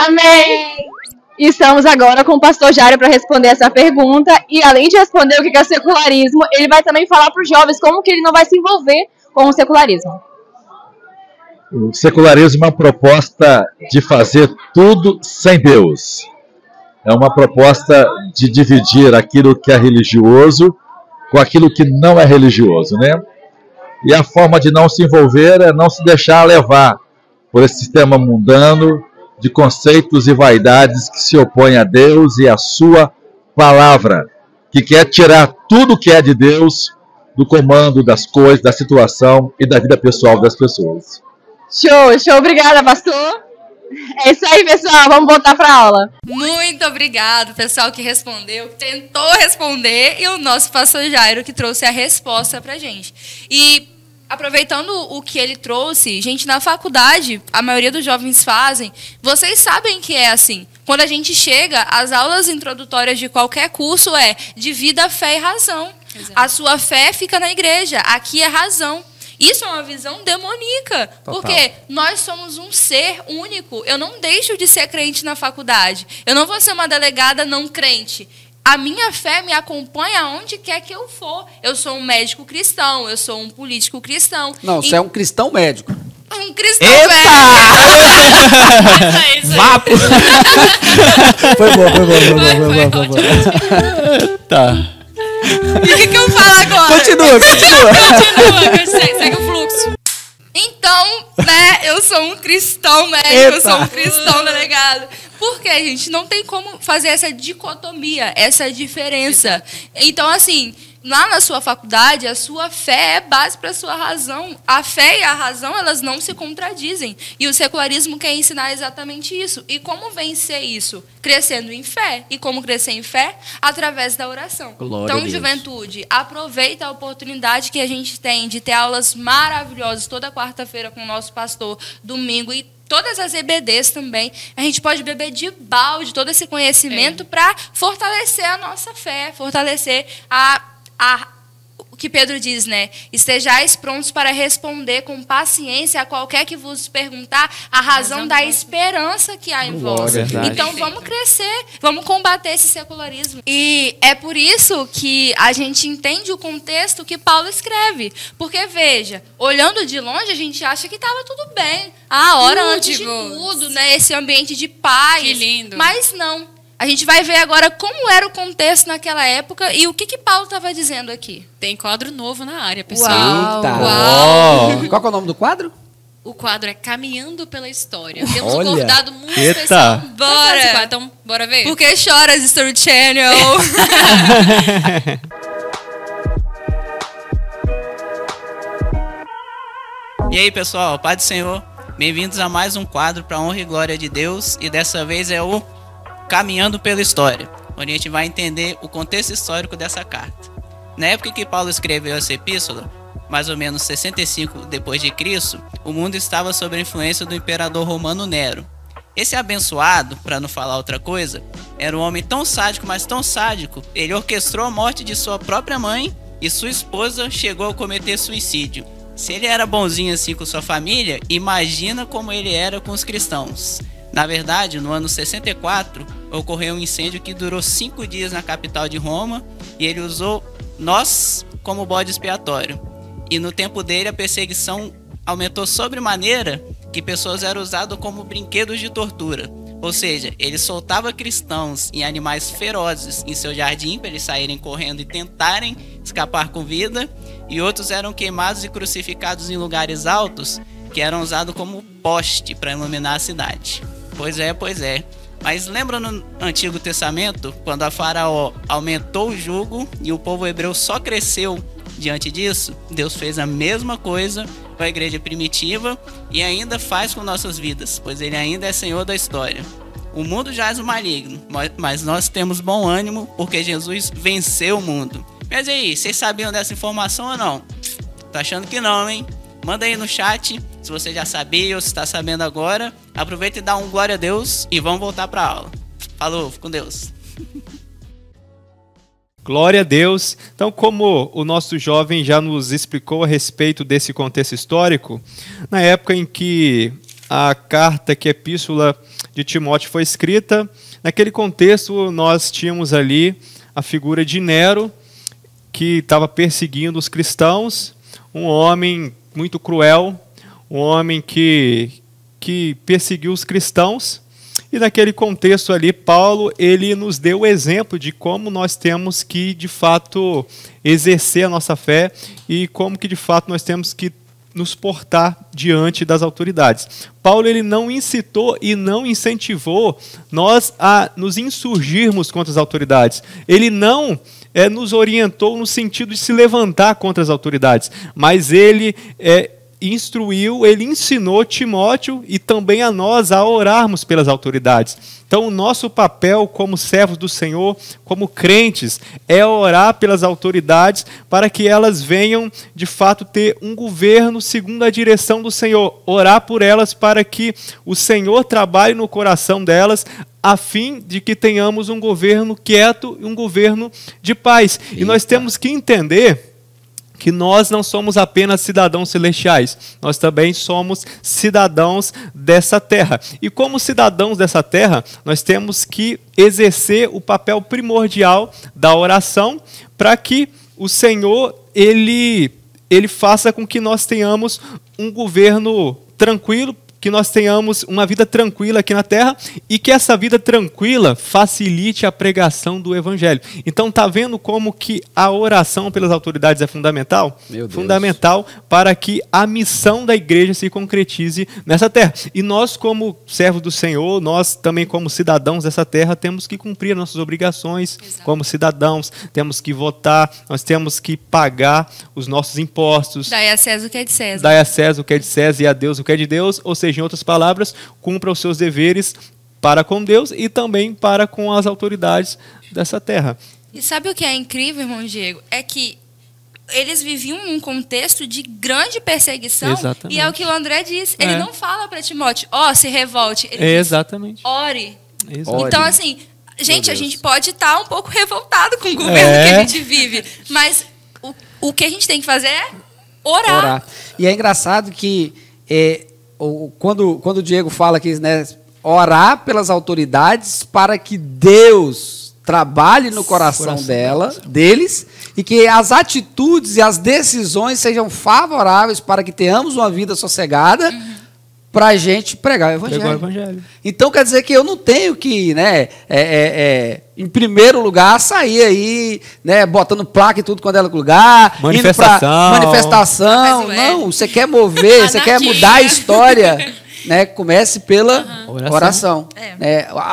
Speaker 7: E estamos agora com o pastor Jairo para responder essa pergunta. E além de responder o que é secularismo, ele vai também falar para os jovens como que ele não vai se envolver com o secularismo.
Speaker 5: O secularismo é uma proposta de fazer tudo sem Deus. É uma proposta de dividir aquilo que é religioso com aquilo que não é religioso, né? E a forma de não se envolver é não se deixar levar por esse sistema mundano de conceitos e vaidades que se opõem a Deus e a sua palavra, que quer tirar tudo que é de Deus do comando das coisas, da situação e da vida pessoal das pessoas.
Speaker 7: Show, obrigada, pastor. É isso aí, pessoal, vamos voltar para a aula.
Speaker 3: Muito obrigado, pessoal que respondeu, que tentou responder, e o nosso pastor Jairo que trouxe a resposta pra gente. E aproveitando o que ele trouxe, gente, na faculdade, a maioria dos jovens fazem, vocês sabem que é assim. Quando a gente chega, as aulas introdutórias de qualquer curso é de vida, fé e razão. Exato. A sua fé fica na igreja, aqui é razão. Isso é uma visão demoníaca, porque nós somos um ser único. Eu não deixo de ser crente na faculdade. Eu não vou ser uma delegada não crente. A minha fé me acompanha aonde quer que eu for. Eu sou um médico cristão, eu sou um político cristão.
Speaker 1: Não, você é um cristão médico.
Speaker 3: Um cristão médico.
Speaker 1: Vapo! Foi bom. Tá.
Speaker 3: E o que eu falo agora?
Speaker 1: Continua.
Speaker 3: Segue o fluxo. Então, né, eu sou um cristão médico, eu sou um cristão delegado. Porque, gente, não tem como fazer essa dicotomia, essa diferença. Então, assim, lá na sua faculdade, a sua fé é base para a sua razão. A fé e a razão, elas não se contradizem. E o secularismo quer ensinar exatamente isso. E como vencer isso? Crescendo em fé. E como crescer em fé? Através da oração. Então, juventude, aproveita a oportunidade que a gente tem de ter aulas maravilhosas toda quarta-feira com o nosso pastor, domingo e todas as EBDs também. A gente pode beber de balde todo esse conhecimento para fortalecer a nossa fé, fortalecer o que Pedro diz, né? Estejais prontos para responder com paciência a qualquer que vos perguntar a razão da esperança que há em vós. Então vamos crescer, vamos combater esse secularismo. E é por isso que a gente entende o contexto que Paulo escreve. Porque, veja, olhando de longe, a gente acha que estava tudo bem. A hora antes de tudo, né? Esse ambiente de paz.
Speaker 4: Que lindo.
Speaker 3: Mas não. A gente vai ver agora como era o contexto naquela época e o que Paulo estava dizendo aqui.
Speaker 4: Tem quadro novo na área, pessoal.
Speaker 1: Uau. Qual que é o nome do quadro?
Speaker 4: O quadro é Caminhando pela História. Temos um convidado muito especial.
Speaker 3: Bora!
Speaker 4: Então, bora ver?
Speaker 3: Por que choras, Story Channel?
Speaker 11: E aí, pessoal, paz do Senhor. Bem-vindos a mais um quadro para honra e glória de Deus. E dessa vez é o Caminhando pela História, onde a gente vai entender o contexto histórico dessa carta. Na época que Paulo escreveu essa epístola, mais ou menos 65 depois de Cristo, o mundo estava sob a influência do imperador romano Nero. Esse abençoado, para não falar outra coisa, era um homem tão sádico, mas tão sádico, ele orquestrou a morte de sua própria mãe e sua esposa chegou a cometer suicídio. Se ele era bonzinho assim com sua família, imagina como ele era com os cristãos. Na verdade, no ano 64, ocorreu um incêndio que durou 5 dias na capital de Roma e ele usou nós como bode expiatório. E no tempo dele a perseguição aumentou sobremaneira que pessoas eram usadas como brinquedos de tortura. Ou seja, ele soltava cristãos e animais ferozes em seu jardim para eles saírem correndo e tentarem escapar com vida, e outros eram queimados e crucificados em lugares altos que eram usados como poste para iluminar a cidade. Pois é. Mas lembra no Antigo Testamento, quando a Faraó aumentou o jugo e o povo hebreu só cresceu Diante disso, Deus fez a mesma coisa com a igreja primitiva e ainda faz com nossas vidas, pois Ele ainda é Senhor da história. O mundo jaz o maligno, mas nós temos bom ânimo porque Jesus venceu o mundo. Mas aí, vocês sabiam dessa informação ou não? Tô achando que não, hein? Manda aí no chat se você já sabia ou se está sabendo agora. Aproveita e dá um glória a Deus e vamos voltar para a aula. Falou, fique com Deus.
Speaker 2: Glória a Deus. Então, como o nosso jovem já nos explicou a respeito desse contexto histórico, na época em que a carta, que é a epístola de Timóteo, foi escrita, naquele contexto nós tínhamos ali a figura de Nero, que estava perseguindo os cristãos, um homem muito cruel, um homem que perseguiu os cristãos. E naquele contexto ali, Paulo, ele nos deu o exemplo de como nós temos que, de fato, exercer a nossa fé e como que, de fato, nós temos que nos portar diante das autoridades. Paulo, ele não incitou e não incentivou nós a nos insurgirmos contra as autoridades. Ele não nos orientou no sentido de se levantar contra as autoridades, mas ele instruiu, ele ensinou Timóteo e também a nós a orarmos pelas autoridades. Então, o nosso papel como servos do Senhor, como crentes, é orar pelas autoridades para que elas venham, de fato, ter um governo segundo a direção do Senhor. Orar por elas para que o Senhor trabalhe no coração delas, a fim de que tenhamos um governo quieto e um governo de paz. Eita. E nós temos que entender que nós não somos apenas cidadãos celestiais, nós também somos cidadãos dessa terra. E como cidadãos dessa terra, nós temos que exercer o papel primordial da oração para que o Senhor ele faça com que nós tenhamos um governo tranquilo, que nós tenhamos uma vida tranquila aqui na terra e que essa vida tranquila facilite a pregação do Evangelho. Então, está vendo como que a oração pelas autoridades é fundamental? Meu Deus. Fundamental para que a missão da igreja se concretize nessa terra. E nós, como servos do Senhor, nós também como cidadãos dessa terra, temos que cumprir nossas obrigações. Exato. Como cidadãos, temos que votar, nós temos que pagar os nossos impostos.
Speaker 3: Dai a César o que é de César.
Speaker 2: Dai a César o que é de César e a Deus o que é de Deus, ou seja, em outras palavras, cumpra os seus deveres para com Deus e também para com as autoridades dessa terra.
Speaker 3: E sabe o que é incrível, irmão Diego? É que eles viviam num contexto de grande perseguição. Exatamente. E é o que o André disse. Ele não fala para Timóteo, se revolte. Ele diz,
Speaker 2: exatamente.
Speaker 3: Ore.
Speaker 2: Exatamente.
Speaker 3: Então, assim, gente, a gente pode estar um pouco revoltado com o governo que a gente vive, mas o que a gente tem que fazer é orar.
Speaker 1: E é engraçado que quando o Diego fala que orar pelas autoridades para que Deus trabalhe no coração deles e que as atitudes e as decisões sejam favoráveis para que tenhamos uma vida sossegada para a gente pregar o Evangelho. Então quer dizer que eu não tenho que, em primeiro lugar, sair aí, botando placa e tudo quando é lugar, manifestação. Não, você quer mover, você quer mudar a história, comece pela oração.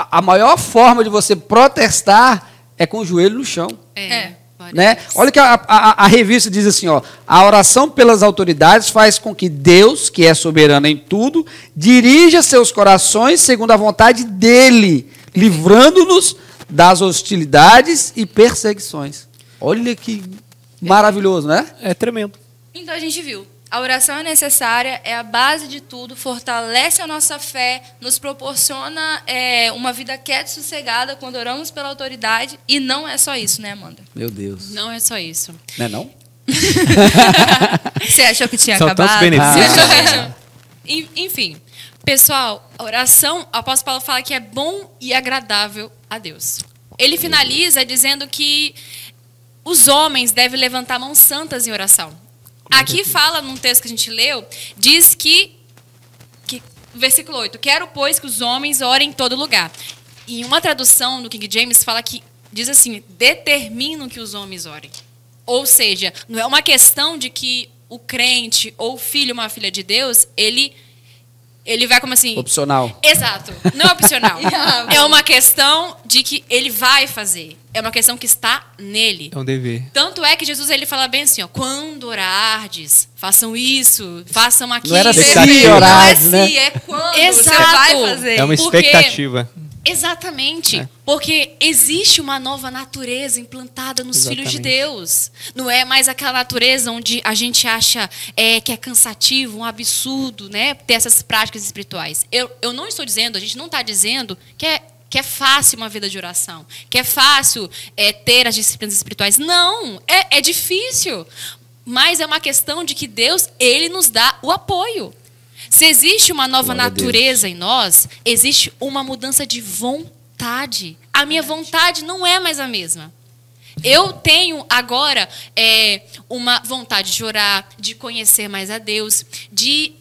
Speaker 1: A maior forma de você protestar é com o joelho no chão. Olha o que a revista diz assim, a oração pelas autoridades faz com que Deus, que é soberano em tudo, dirija seus corações segundo a vontade dele, livrando-nos das hostilidades e perseguições. Olha que maravilhoso, né?
Speaker 2: É tremendo.
Speaker 3: Então a gente viu. A oração é necessária, é a base de tudo, fortalece a nossa fé, nos proporciona uma vida quieta e sossegada quando oramos pela autoridade. E não é só isso, né, Amanda?
Speaker 1: Meu Deus.
Speaker 4: Não é só isso.
Speaker 1: Não é não?
Speaker 3: Você achou que tinha
Speaker 2: São
Speaker 3: acabado?
Speaker 2: Tantos benefícios.
Speaker 4: Enfim, pessoal, a oração, o apóstolo Paulo fala que é bom e agradável a Deus. Ele finaliza dizendo que os homens devem levantar mãos santas em oração. Aqui fala, num texto que a gente leu, diz que versículo 8, quero, pois, que os homens orem em todo lugar. E em uma tradução do King James fala que, diz assim, determino que os homens orem. Ou seja, não é uma questão de que o crente ou o filho, uma filha de Deus, ele vai como assim...
Speaker 1: Opcional.
Speaker 4: Exato, não é opcional. É uma questão de que ele vai fazer. É uma questão que está nele.
Speaker 2: É um dever.
Speaker 4: Tanto é que Jesus ele fala bem assim, ó, quando orardes, façam isso, façam aquilo.
Speaker 1: Não era se
Speaker 2: Expectativa.
Speaker 1: orardes,
Speaker 3: Não é
Speaker 1: né?
Speaker 3: se, é quando
Speaker 4: Exato.
Speaker 3: você vai fazer.
Speaker 2: É uma
Speaker 4: Porque-
Speaker 2: expectativa.
Speaker 4: Exatamente. Porque existe uma nova natureza implantada nos filhos de Deus. Não é mais aquela natureza onde a gente acha que é cansativo, um absurdo, né? Ter essas práticas espirituais. Eu não estou dizendo, a gente não está dizendo que é fácil uma vida de oração, que é fácil ter as disciplinas espirituais. Não, é difícil. Mas é uma questão de que Deus, Ele nos dá o apoio. Se existe uma nova natureza em nós, existe uma mudança de vontade. A minha vontade não é mais a mesma. Eu tenho agora uma vontade de orar, de conhecer mais a Deus, de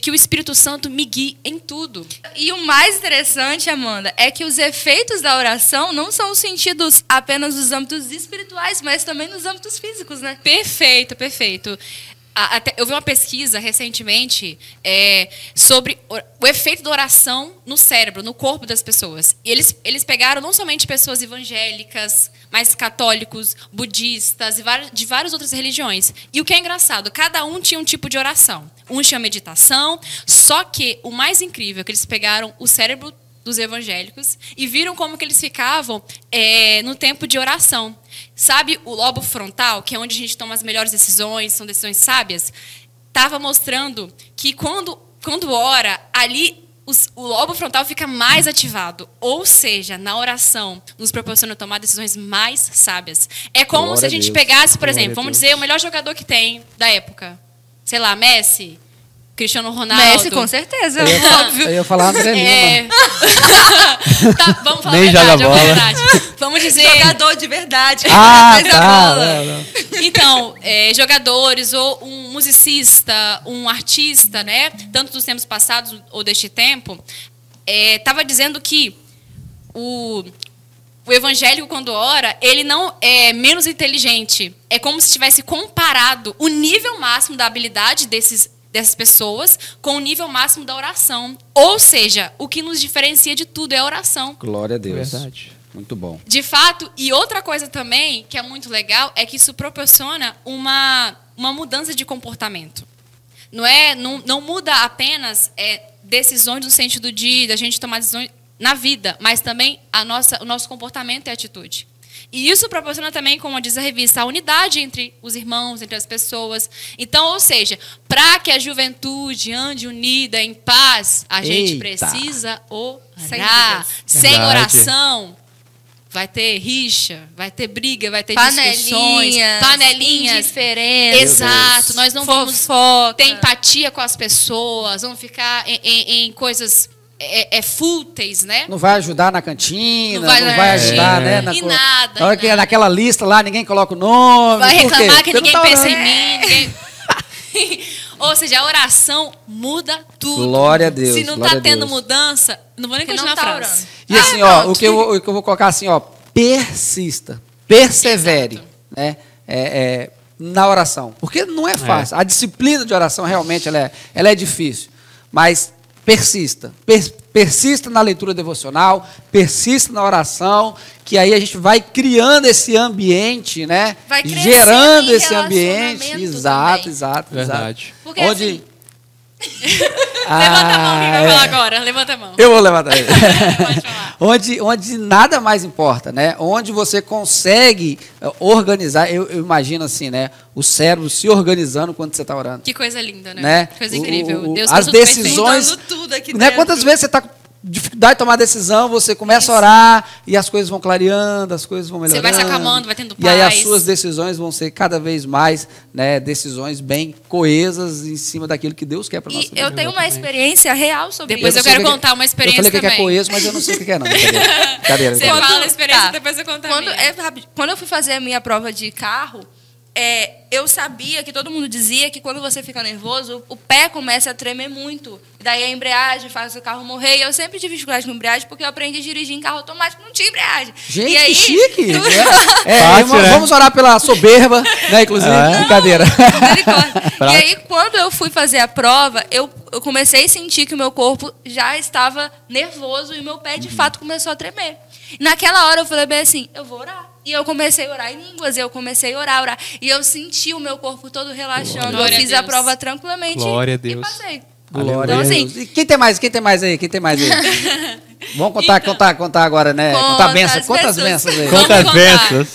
Speaker 4: que o Espírito Santo me guie em tudo.
Speaker 3: E o mais interessante, Amanda, é que os efeitos da oração não são sentidos apenas nos âmbitos espirituais, mas também nos âmbitos físicos, né?
Speaker 4: Perfeito, perfeito. Eu vi uma pesquisa recentemente sobre o efeito da oração no cérebro, no corpo das pessoas. E eles pegaram não somente pessoas evangélicas, mas católicos, budistas e de várias outras religiões. E o que é engraçado, cada um tinha um tipo de oração. Um tinha meditação, só que o mais incrível é que eles pegaram o cérebro dos evangélicos e viram como que eles ficavam no tempo de oração. Sabe o lobo frontal, que é onde a gente toma as melhores decisões, são decisões sábias? Estava mostrando que quando ora, ali o lobo frontal fica mais ativado. Ou seja, na oração, nos proporciona tomar decisões mais sábias. É como
Speaker 1: Glória
Speaker 4: se a
Speaker 1: a
Speaker 4: gente
Speaker 1: Deus.
Speaker 4: pegasse, por
Speaker 1: Glória
Speaker 4: exemplo,
Speaker 1: a
Speaker 4: vamos
Speaker 1: Deus.
Speaker 4: dizer, o melhor jogador que tem da época. Sei lá, Messi, Cristiano Ronaldo.
Speaker 3: Messi, com certeza, óbvio.
Speaker 1: Eu ia falar André Lima.
Speaker 4: Tá, vamos falar
Speaker 2: Nem
Speaker 4: a verdade,
Speaker 2: joga bola.
Speaker 4: verdade. Vamos dizer...
Speaker 3: Jogador de verdade.
Speaker 1: Ah,
Speaker 3: Fez a
Speaker 1: tá.
Speaker 3: bola.
Speaker 4: Então, jogadores ou um musicista, um artista, né? Tanto dos tempos passados ou deste tempo, estava dizendo que o evangélico, quando ora, ele não é menos inteligente. É como se tivesse comparado o nível máximo da habilidade dessas pessoas com o nível máximo da oração. Ou seja, o que nos diferencia de tudo é a oração.
Speaker 1: Glória a Deus.
Speaker 2: Verdade.
Speaker 1: Muito bom.
Speaker 4: De fato, e outra coisa também que é muito legal é que isso proporciona uma mudança de comportamento. Não muda apenas decisões no sentido da gente tomar decisões na vida, mas também o nosso comportamento e atitude. E isso proporciona também, como diz a revista, a unidade entre os irmãos, entre as pessoas. Então, ou seja, para que a juventude ande unida, em paz, a gente precisa orar. Sem
Speaker 2: Verdade.
Speaker 4: oração, vai ter rixa, vai ter briga, vai ter discussões, panelinhas.
Speaker 3: Indiferença.
Speaker 4: Exato. Nós não vamos
Speaker 3: Fofoca.
Speaker 4: ter empatia com as pessoas, vamos ficar em coisas fúteis, né?
Speaker 1: Não vai ajudar na cantina,
Speaker 4: Não vai
Speaker 1: ajudar, né?
Speaker 4: em nada,
Speaker 1: Na hora
Speaker 4: em
Speaker 1: que
Speaker 4: nada.
Speaker 1: naquela lista lá, ninguém coloca o nome.
Speaker 4: Vai
Speaker 1: Por quê?
Speaker 4: reclamar que
Speaker 1: Porque
Speaker 4: ninguém
Speaker 1: não tá
Speaker 4: pensa
Speaker 1: orando.
Speaker 4: em mim. Ninguém... Ou seja, a oração muda tudo.
Speaker 1: Glória a Deus,
Speaker 4: Se não
Speaker 1: glória
Speaker 4: está
Speaker 1: a
Speaker 4: tendo
Speaker 1: Deus.
Speaker 4: mudança, não vou nem
Speaker 3: Que não
Speaker 4: continuar
Speaker 3: tá
Speaker 4: a frase.
Speaker 3: orando.
Speaker 1: E assim, ó, o que eu vou colocar assim, ó, persista, persevere, né? Na oração. Porque não é fácil. A disciplina de oração realmente ela é difícil. Mas persista. Persista na leitura devocional, persista na oração, que aí a gente vai criando esse ambiente, né?
Speaker 3: Vai crescendo
Speaker 1: gerando
Speaker 3: em
Speaker 1: esse ambiente.
Speaker 3: relacionamento
Speaker 1: Exato,
Speaker 3: também.
Speaker 1: exato.
Speaker 2: Verdade.
Speaker 3: Porque
Speaker 1: Onde...
Speaker 3: assim,
Speaker 4: Levanta a mão, quem vai falar agora? Levanta a mão.
Speaker 1: Eu vou levantar ele.
Speaker 4: Pode falar.
Speaker 1: onde nada mais importa, né? Onde você consegue organizar, eu imagino assim, né? O cérebro se organizando quando você está orando.
Speaker 4: Que coisa linda, né?
Speaker 1: Né?
Speaker 4: Coisa incrível. Deus
Speaker 1: as
Speaker 4: faz tudo perfeito.
Speaker 1: decisões,
Speaker 3: mudando tudo aqui
Speaker 1: né?
Speaker 3: dentro.
Speaker 1: Quantas vezes você está com dificuldade de tomar decisão, você começa a orar e as coisas vão clareando, as coisas vão melhorando.
Speaker 4: Você vai se acalmando, vai tendo
Speaker 1: E aí as
Speaker 4: paz.
Speaker 1: suas decisões vão ser cada vez mais, né, decisões bem coesas em cima daquilo que Deus quer para nossa
Speaker 3: e
Speaker 1: vida.
Speaker 3: eu tenho uma experiência real sobre
Speaker 4: Depois
Speaker 3: isso.
Speaker 4: eu quero
Speaker 1: sei o que
Speaker 4: contar uma experiência
Speaker 1: Eu falei que é
Speaker 4: também.
Speaker 1: coeso, mas eu não sei o que é não. Brincadeira.
Speaker 4: Você
Speaker 1: Brincadeira.
Speaker 4: fala a experiência,
Speaker 3: Tá.
Speaker 4: depois eu conto a
Speaker 3: Quando,
Speaker 4: minha.
Speaker 3: quando eu fui fazer a minha prova de carro, eu sabia que todo mundo dizia que quando você fica nervoso, o pé começa a tremer muito. Daí a embreagem faz o carro morrer. E eu sempre tive dificuldade com embreagem porque eu aprendi a dirigir em carro automático, não tinha embreagem.
Speaker 1: Gente,
Speaker 3: e aí,
Speaker 1: que chique!
Speaker 2: Fácil, né?
Speaker 1: Vamos orar pela soberba, né? Inclusive, brincadeira.
Speaker 3: Misericórdia.
Speaker 2: Prático.
Speaker 3: E aí, quando eu fui fazer a prova, eu comecei a sentir que o meu corpo já estava nervoso e o meu pé, de fato, começou a tremer. Naquela hora eu falei bem assim, eu vou orar. E eu comecei a orar em línguas, eu comecei a orar. E eu senti o meu corpo todo relaxando.
Speaker 4: Glória
Speaker 3: eu fiz a prova tranquilamente
Speaker 2: Glória a
Speaker 3: e
Speaker 2: Deus.
Speaker 3: passei.
Speaker 1: Glória
Speaker 3: Então,
Speaker 1: a
Speaker 3: assim,
Speaker 1: Deus. E quem tem mais? Quem tem mais aí? Quem tem mais aí? Vamos contar agora, né? Contar bênçãos. Quantas bênçãos aí?
Speaker 2: Quantas
Speaker 4: contar.
Speaker 2: bênçãos?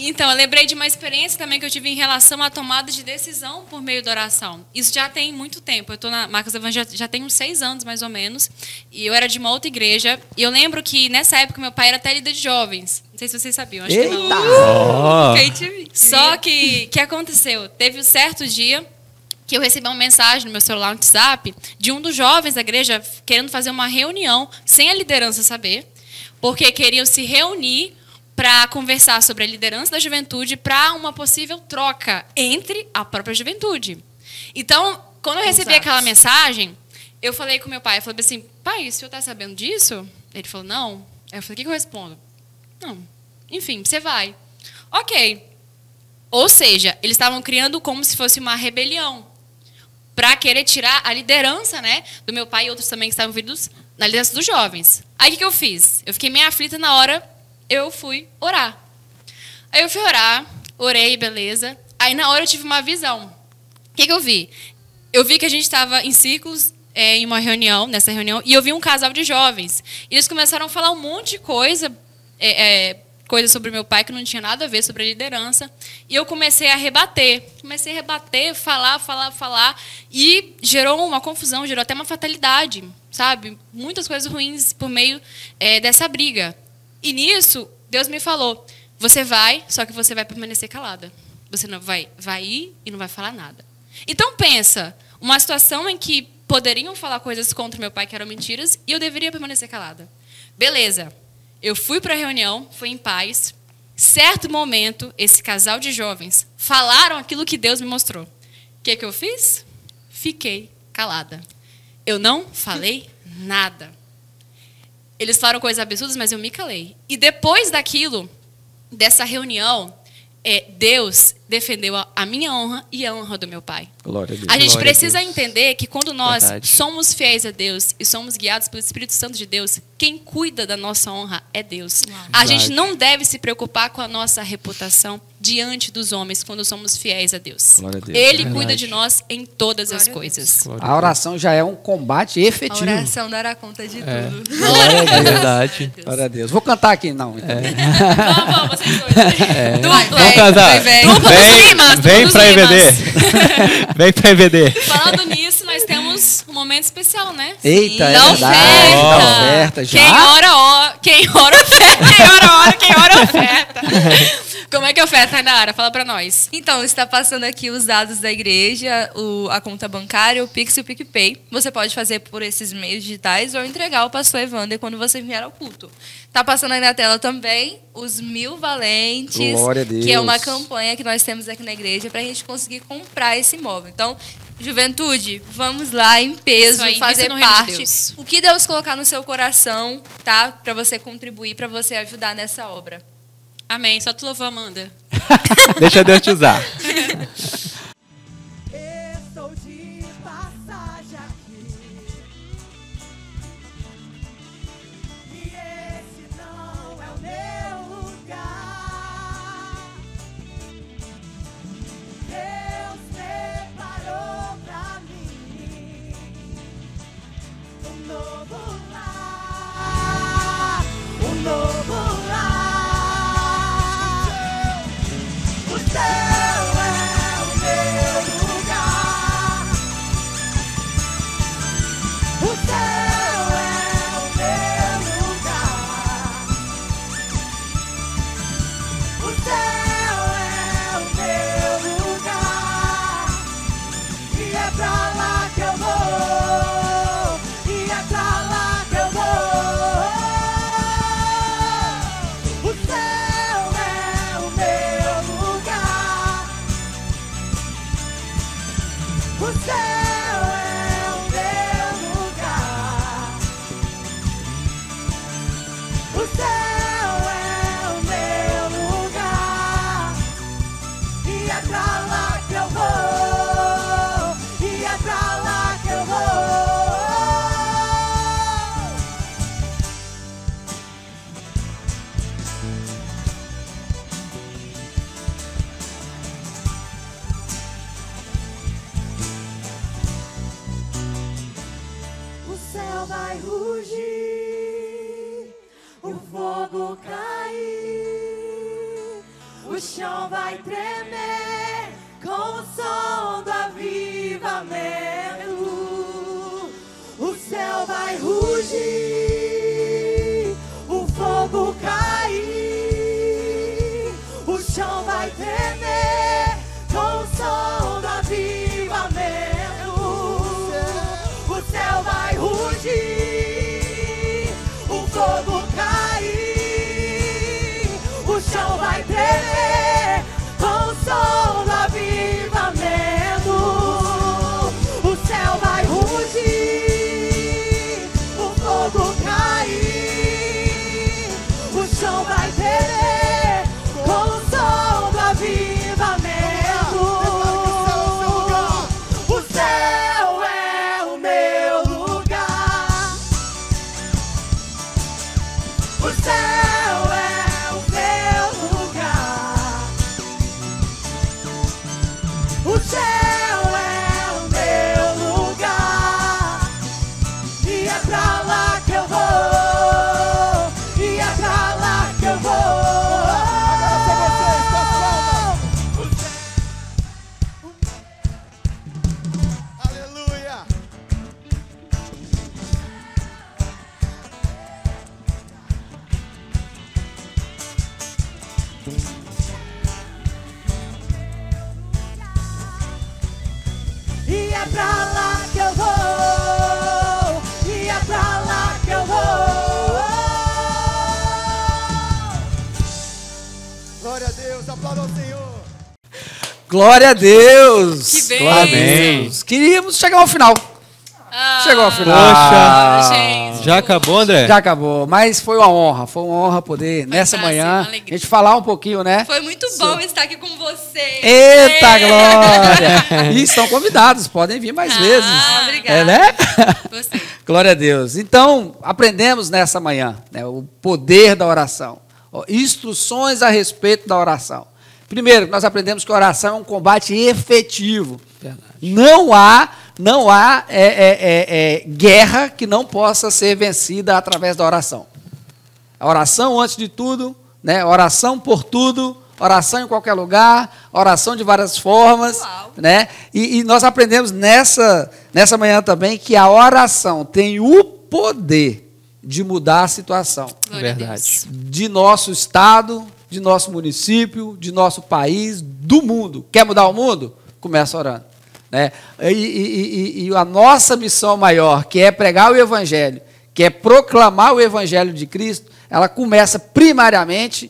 Speaker 4: Então, eu lembrei de uma experiência também que eu tive em relação à tomada de decisão por meio da oração. Isso já tem muito tempo. Eu estou na Marcos Evangelho já tem uns 6 anos, mais ou menos. E eu era de uma outra igreja. E eu lembro que, nessa época, meu pai era até líder de jovens. Não sei se vocês sabiam, acho que não. Só que, o que aconteceu? Teve um certo dia que eu recebi uma mensagem no meu celular, no WhatsApp, de um dos jovens da igreja querendo fazer uma reunião, sem a liderança saber, porque queriam se reunir para conversar sobre a liderança da juventude para uma possível troca entre a própria juventude. Então, quando eu recebi aquela mensagem, eu falei com meu pai, eu falei assim, pai, o senhor está sabendo disso? Ele falou, não. Aí eu falei, o que eu respondo? Não. Enfim, você vai. Ok. Ou seja, eles estavam criando como se fosse uma rebelião para querer tirar a liderança, né, do meu pai e outros também que estavam envolvidos na liderança dos jovens. Aí o que eu fiz? Eu fiquei meio aflita na hora, eu fui orar. Aí eu fui orar, orei, beleza. Aí na hora eu tive uma visão. O que eu vi? Eu vi que a gente estava em círculos em uma reunião, nessa reunião, e eu vi um casal de jovens. E eles começaram a falar um monte de coisa, coisa sobre meu pai que não tinha nada a ver sobre a liderança. E eu comecei a rebater. Falar. E gerou uma confusão, gerou até uma fatalidade, sabe? Muitas coisas ruins por meio dessa briga. E nisso, Deus me falou, você vai, só que você vai permanecer calada. Você não vai ir e não vai falar nada. Então pensa, uma situação em que poderiam falar coisas contra meu pai que eram mentiras e eu deveria permanecer calada. Beleza. Eu fui para a reunião, fui em paz. Certo momento, esse casal de jovens falaram aquilo que Deus me mostrou. O que eu fiz? Fiquei calada. Eu não falei nada. Eles falaram coisas absurdas, mas eu me calei. E depois daquilo, dessa reunião, Deus defendeu a minha honra e a honra do meu pai.
Speaker 1: Glória a Deus.
Speaker 4: A gente
Speaker 2: Glória a
Speaker 4: precisa
Speaker 2: Deus.
Speaker 4: entender que quando nós
Speaker 2: Verdade.
Speaker 4: somos fiéis a Deus e somos guiados pelo Espírito Santo de Deus, quem cuida da nossa honra é Deus. A gente não deve se preocupar com a nossa reputação diante dos homens quando somos fiéis a Deus.
Speaker 1: Glória a Deus.
Speaker 4: Ele
Speaker 2: Verdade.
Speaker 4: cuida de nós em todas as
Speaker 3: Glória a
Speaker 4: coisas.
Speaker 1: A oração já é um combate
Speaker 3: A
Speaker 1: efetivo.
Speaker 3: oração dará conta de tudo.
Speaker 1: Glória a Deus.
Speaker 2: Verdade.
Speaker 1: Glória a Deus. Vou cantar aqui, não. Então.
Speaker 4: Vamos, vocês dois.
Speaker 2: Vamos casar. Vem pra EVD. Vem pra EVD.
Speaker 4: Falando nisso, nós temos um momento especial, né?
Speaker 1: Eita, é
Speaker 4: Da
Speaker 1: verdade.
Speaker 4: oferta.
Speaker 1: Da oferta já.
Speaker 4: Quem ora, oferta. Quem ora, oferta. Como é que é a oferta, Ainara? Fala pra nós.
Speaker 3: Então, está passando aqui os dados da igreja, a conta bancária, o Pix e o PicPay. Você pode fazer por esses meios digitais ou entregar ao pastor Evander quando você vier ao culto. Está passando aí na tela também os 1000 valentes,
Speaker 1: Glória a Deus.
Speaker 3: que é uma campanha que nós temos aqui na igreja para a gente conseguir comprar esse imóvel. Então, juventude, vamos lá em peso,
Speaker 4: Isso aí,
Speaker 3: fazer
Speaker 4: invista no reino de
Speaker 3: parte.
Speaker 4: Deus.
Speaker 3: O que Deus colocar no seu coração, tá? Para você contribuir, para você ajudar nessa obra.
Speaker 4: Amém. Só tu louvou, Amanda.
Speaker 2: Deixa Deus te usar.
Speaker 12: Estou de passagem aqui, e esse não é o meu lugar. Deus preparou pra mim um novo lar, um novo lar. O céu é o meu O céu vai rugir, o fogo cair, o chão vai tremer com o som do avivamento. O céu vai rugir, o fogo cair, o chão vai tremer com o som do avivamento. O céu vai rugir, o fogo cair, o chão vai tremer com o som do avivamento. O céu vai rugir, o fogo cair, o chão vai tremer com o som do avivamento. O céu é o meu lugar. O céu é o meu lugar. O céu é o meu lugar. E é pra lá que eu vou. E é pra lá que eu vou.
Speaker 13: Aleluia!
Speaker 12: E é pra lá que eu vou. E é pra lá que eu vou.
Speaker 13: Glória a Deus, aplauda ao Senhor.
Speaker 1: Glória a Deus!
Speaker 4: Que bênção!
Speaker 1: Glória a Deus! Queríamos chegar ao final. Chegou ao final.
Speaker 2: Poxa,
Speaker 4: gente.
Speaker 2: já acabou, André?
Speaker 1: Já acabou, mas foi uma honra poder, nessa
Speaker 4: prazer,
Speaker 1: manhã,
Speaker 4: uma alegria.
Speaker 1: a gente falar um pouquinho, né?
Speaker 3: Foi muito bom estar aqui com vocês.
Speaker 1: Eita, glória! E estão convidados, podem vir mais vezes.
Speaker 3: Obrigada.
Speaker 1: É, né?
Speaker 4: Gostei.
Speaker 1: Glória a Deus. Então, aprendemos nessa manhã, né, o poder da oração. Ó, instruções a respeito da oração. Primeiro, nós aprendemos que a oração é um combate efetivo.
Speaker 2: Verdade.
Speaker 1: Não há guerra que não possa ser vencida através da oração. A oração, antes de tudo, né, oração por tudo, oração em qualquer lugar, oração de várias formas. Né? E nós aprendemos nessa manhã também que a oração tem o poder de mudar a situação.
Speaker 4: Glória a
Speaker 2: Verdade.
Speaker 1: De nosso estado, de nosso município, de nosso país, do mundo. Quer mudar o mundo? Começa orando. Né? E a nossa missão maior, que é pregar o Evangelho, que é proclamar o Evangelho de Cristo, ela começa primariamente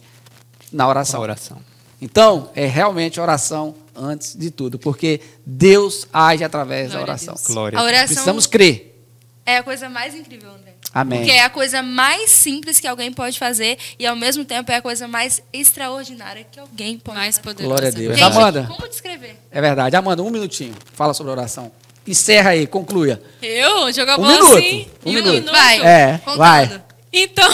Speaker 1: na oração.
Speaker 2: A oração.
Speaker 1: Então, é realmente oração antes de tudo, porque Deus age através da
Speaker 4: Glória a
Speaker 1: oração.
Speaker 4: Deus.
Speaker 2: Glória
Speaker 3: A
Speaker 2: a Deus.
Speaker 3: oração
Speaker 1: Precisamos crer.
Speaker 3: é a coisa mais incrível, André.
Speaker 1: Amém.
Speaker 3: Porque é a coisa mais simples que alguém pode fazer e, ao mesmo tempo, é a coisa mais extraordinária que alguém pode
Speaker 4: Mais
Speaker 3: fazer.
Speaker 4: poderosa.
Speaker 1: Glória a Deus.
Speaker 3: Gente,
Speaker 1: Amanda,
Speaker 3: como descrever?
Speaker 1: é verdade. Amanda, um minutinho. Fala sobre a oração. Encerra aí, concluia.
Speaker 4: Eu? Jogar
Speaker 1: Um
Speaker 4: bola
Speaker 1: minuto.
Speaker 4: assim?
Speaker 1: Um
Speaker 4: Em
Speaker 1: minuto.
Speaker 3: Vai.
Speaker 1: É,
Speaker 3: Contando.
Speaker 1: vai.
Speaker 4: Então,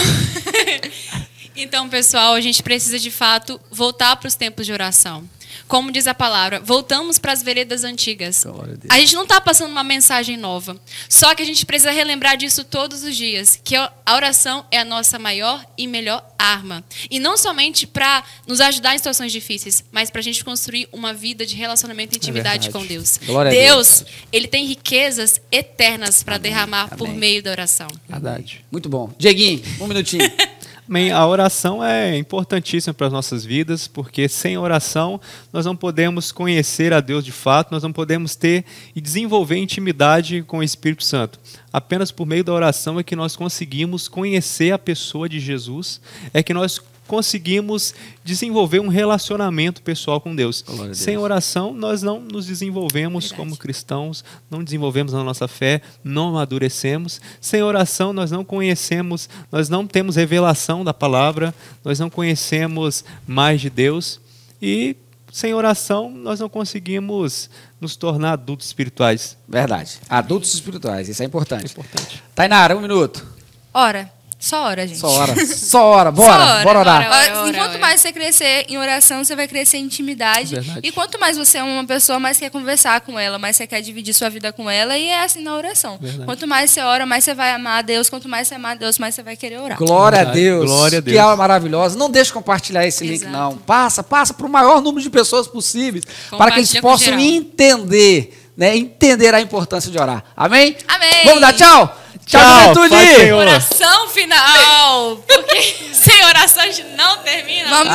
Speaker 4: então, pessoal, a gente precisa de fato voltar para os tempos de oração. Como diz a palavra, voltamos para as veredas antigas.
Speaker 1: Glória a Deus.
Speaker 4: A gente não está passando uma mensagem nova. Só que a gente precisa relembrar disso todos os dias. Que a oração é a nossa maior e melhor arma. E não somente para nos ajudar em situações difíceis, mas para a gente construir uma vida de relacionamento e intimidade
Speaker 1: verdade.
Speaker 4: com Deus.
Speaker 1: Glória a
Speaker 4: Deus, Ele tem riquezas eternas para derramar por
Speaker 1: Amém.
Speaker 4: meio da oração.
Speaker 2: Verdade.
Speaker 1: Muito bom. Dieguinho, um minutinho.
Speaker 2: Amém. A oração é importantíssima para as nossas vidas, porque sem oração nós não podemos conhecer a Deus de fato, nós não podemos ter e desenvolver intimidade com o Espírito Santo. Apenas por meio da oração é que nós conseguimos conhecer a pessoa de Jesus, é que nós conseguimos desenvolver um relacionamento pessoal com Deus.
Speaker 1: Glória a Deus.
Speaker 2: Sem oração, nós não nos desenvolvemos como cristãos, não desenvolvemos a nossa fé, não amadurecemos. Sem oração, nós não conhecemos, nós não temos revelação da palavra, nós não conhecemos mais de Deus. E sem oração, nós não conseguimos nos tornar adultos espirituais.
Speaker 1: Verdade. Adultos espirituais, isso é importante.
Speaker 2: É importante.
Speaker 1: Tainara, um minuto.
Speaker 3: Ora, Só ora, gente.
Speaker 1: Só ora. Só ora. Bora. Bora orar.
Speaker 3: Enquanto mais você crescer em oração, você vai crescer em intimidade.
Speaker 1: Verdade.
Speaker 3: E quanto mais você é uma pessoa, mais quer conversar com ela, mais você quer dividir sua vida com ela. E é assim na oração.
Speaker 1: Verdade.
Speaker 3: Quanto mais você ora, mais você vai amar a Deus. Quanto mais você amar a Deus, mais você vai querer orar.
Speaker 1: Glória a Deus.
Speaker 2: Glória a Deus.
Speaker 1: Que aula maravilhosa. Não deixe de compartilhar esse link, não. Passa para o maior número de pessoas possíveis. Para que eles possam entender, né? Entender a importância de orar. Amém?
Speaker 3: Amém.
Speaker 1: Vamos dar tchau? Tchau, juventude!
Speaker 4: Oração final. Porque sem oração a gente não termina.
Speaker 3: Vamos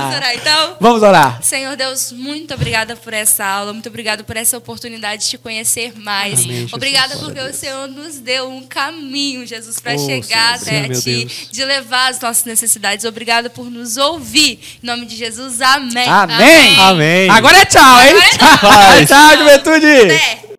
Speaker 1: Vamos
Speaker 3: orar, então?
Speaker 1: Vamos orar.
Speaker 3: Senhor Deus, muito obrigada por essa aula. Muito obrigada por essa oportunidade de te conhecer mais.
Speaker 1: Amém,
Speaker 3: obrigada porque o Senhor nos deu um caminho, Jesus, para chegar
Speaker 1: Senhor,
Speaker 3: até ti, de levar as nossas necessidades. Obrigada por nos ouvir. Em nome de Jesus, amém.
Speaker 1: Amém.
Speaker 2: Amém.
Speaker 1: Agora é tchau, hein?
Speaker 2: Paz.
Speaker 1: Tchau, juventude.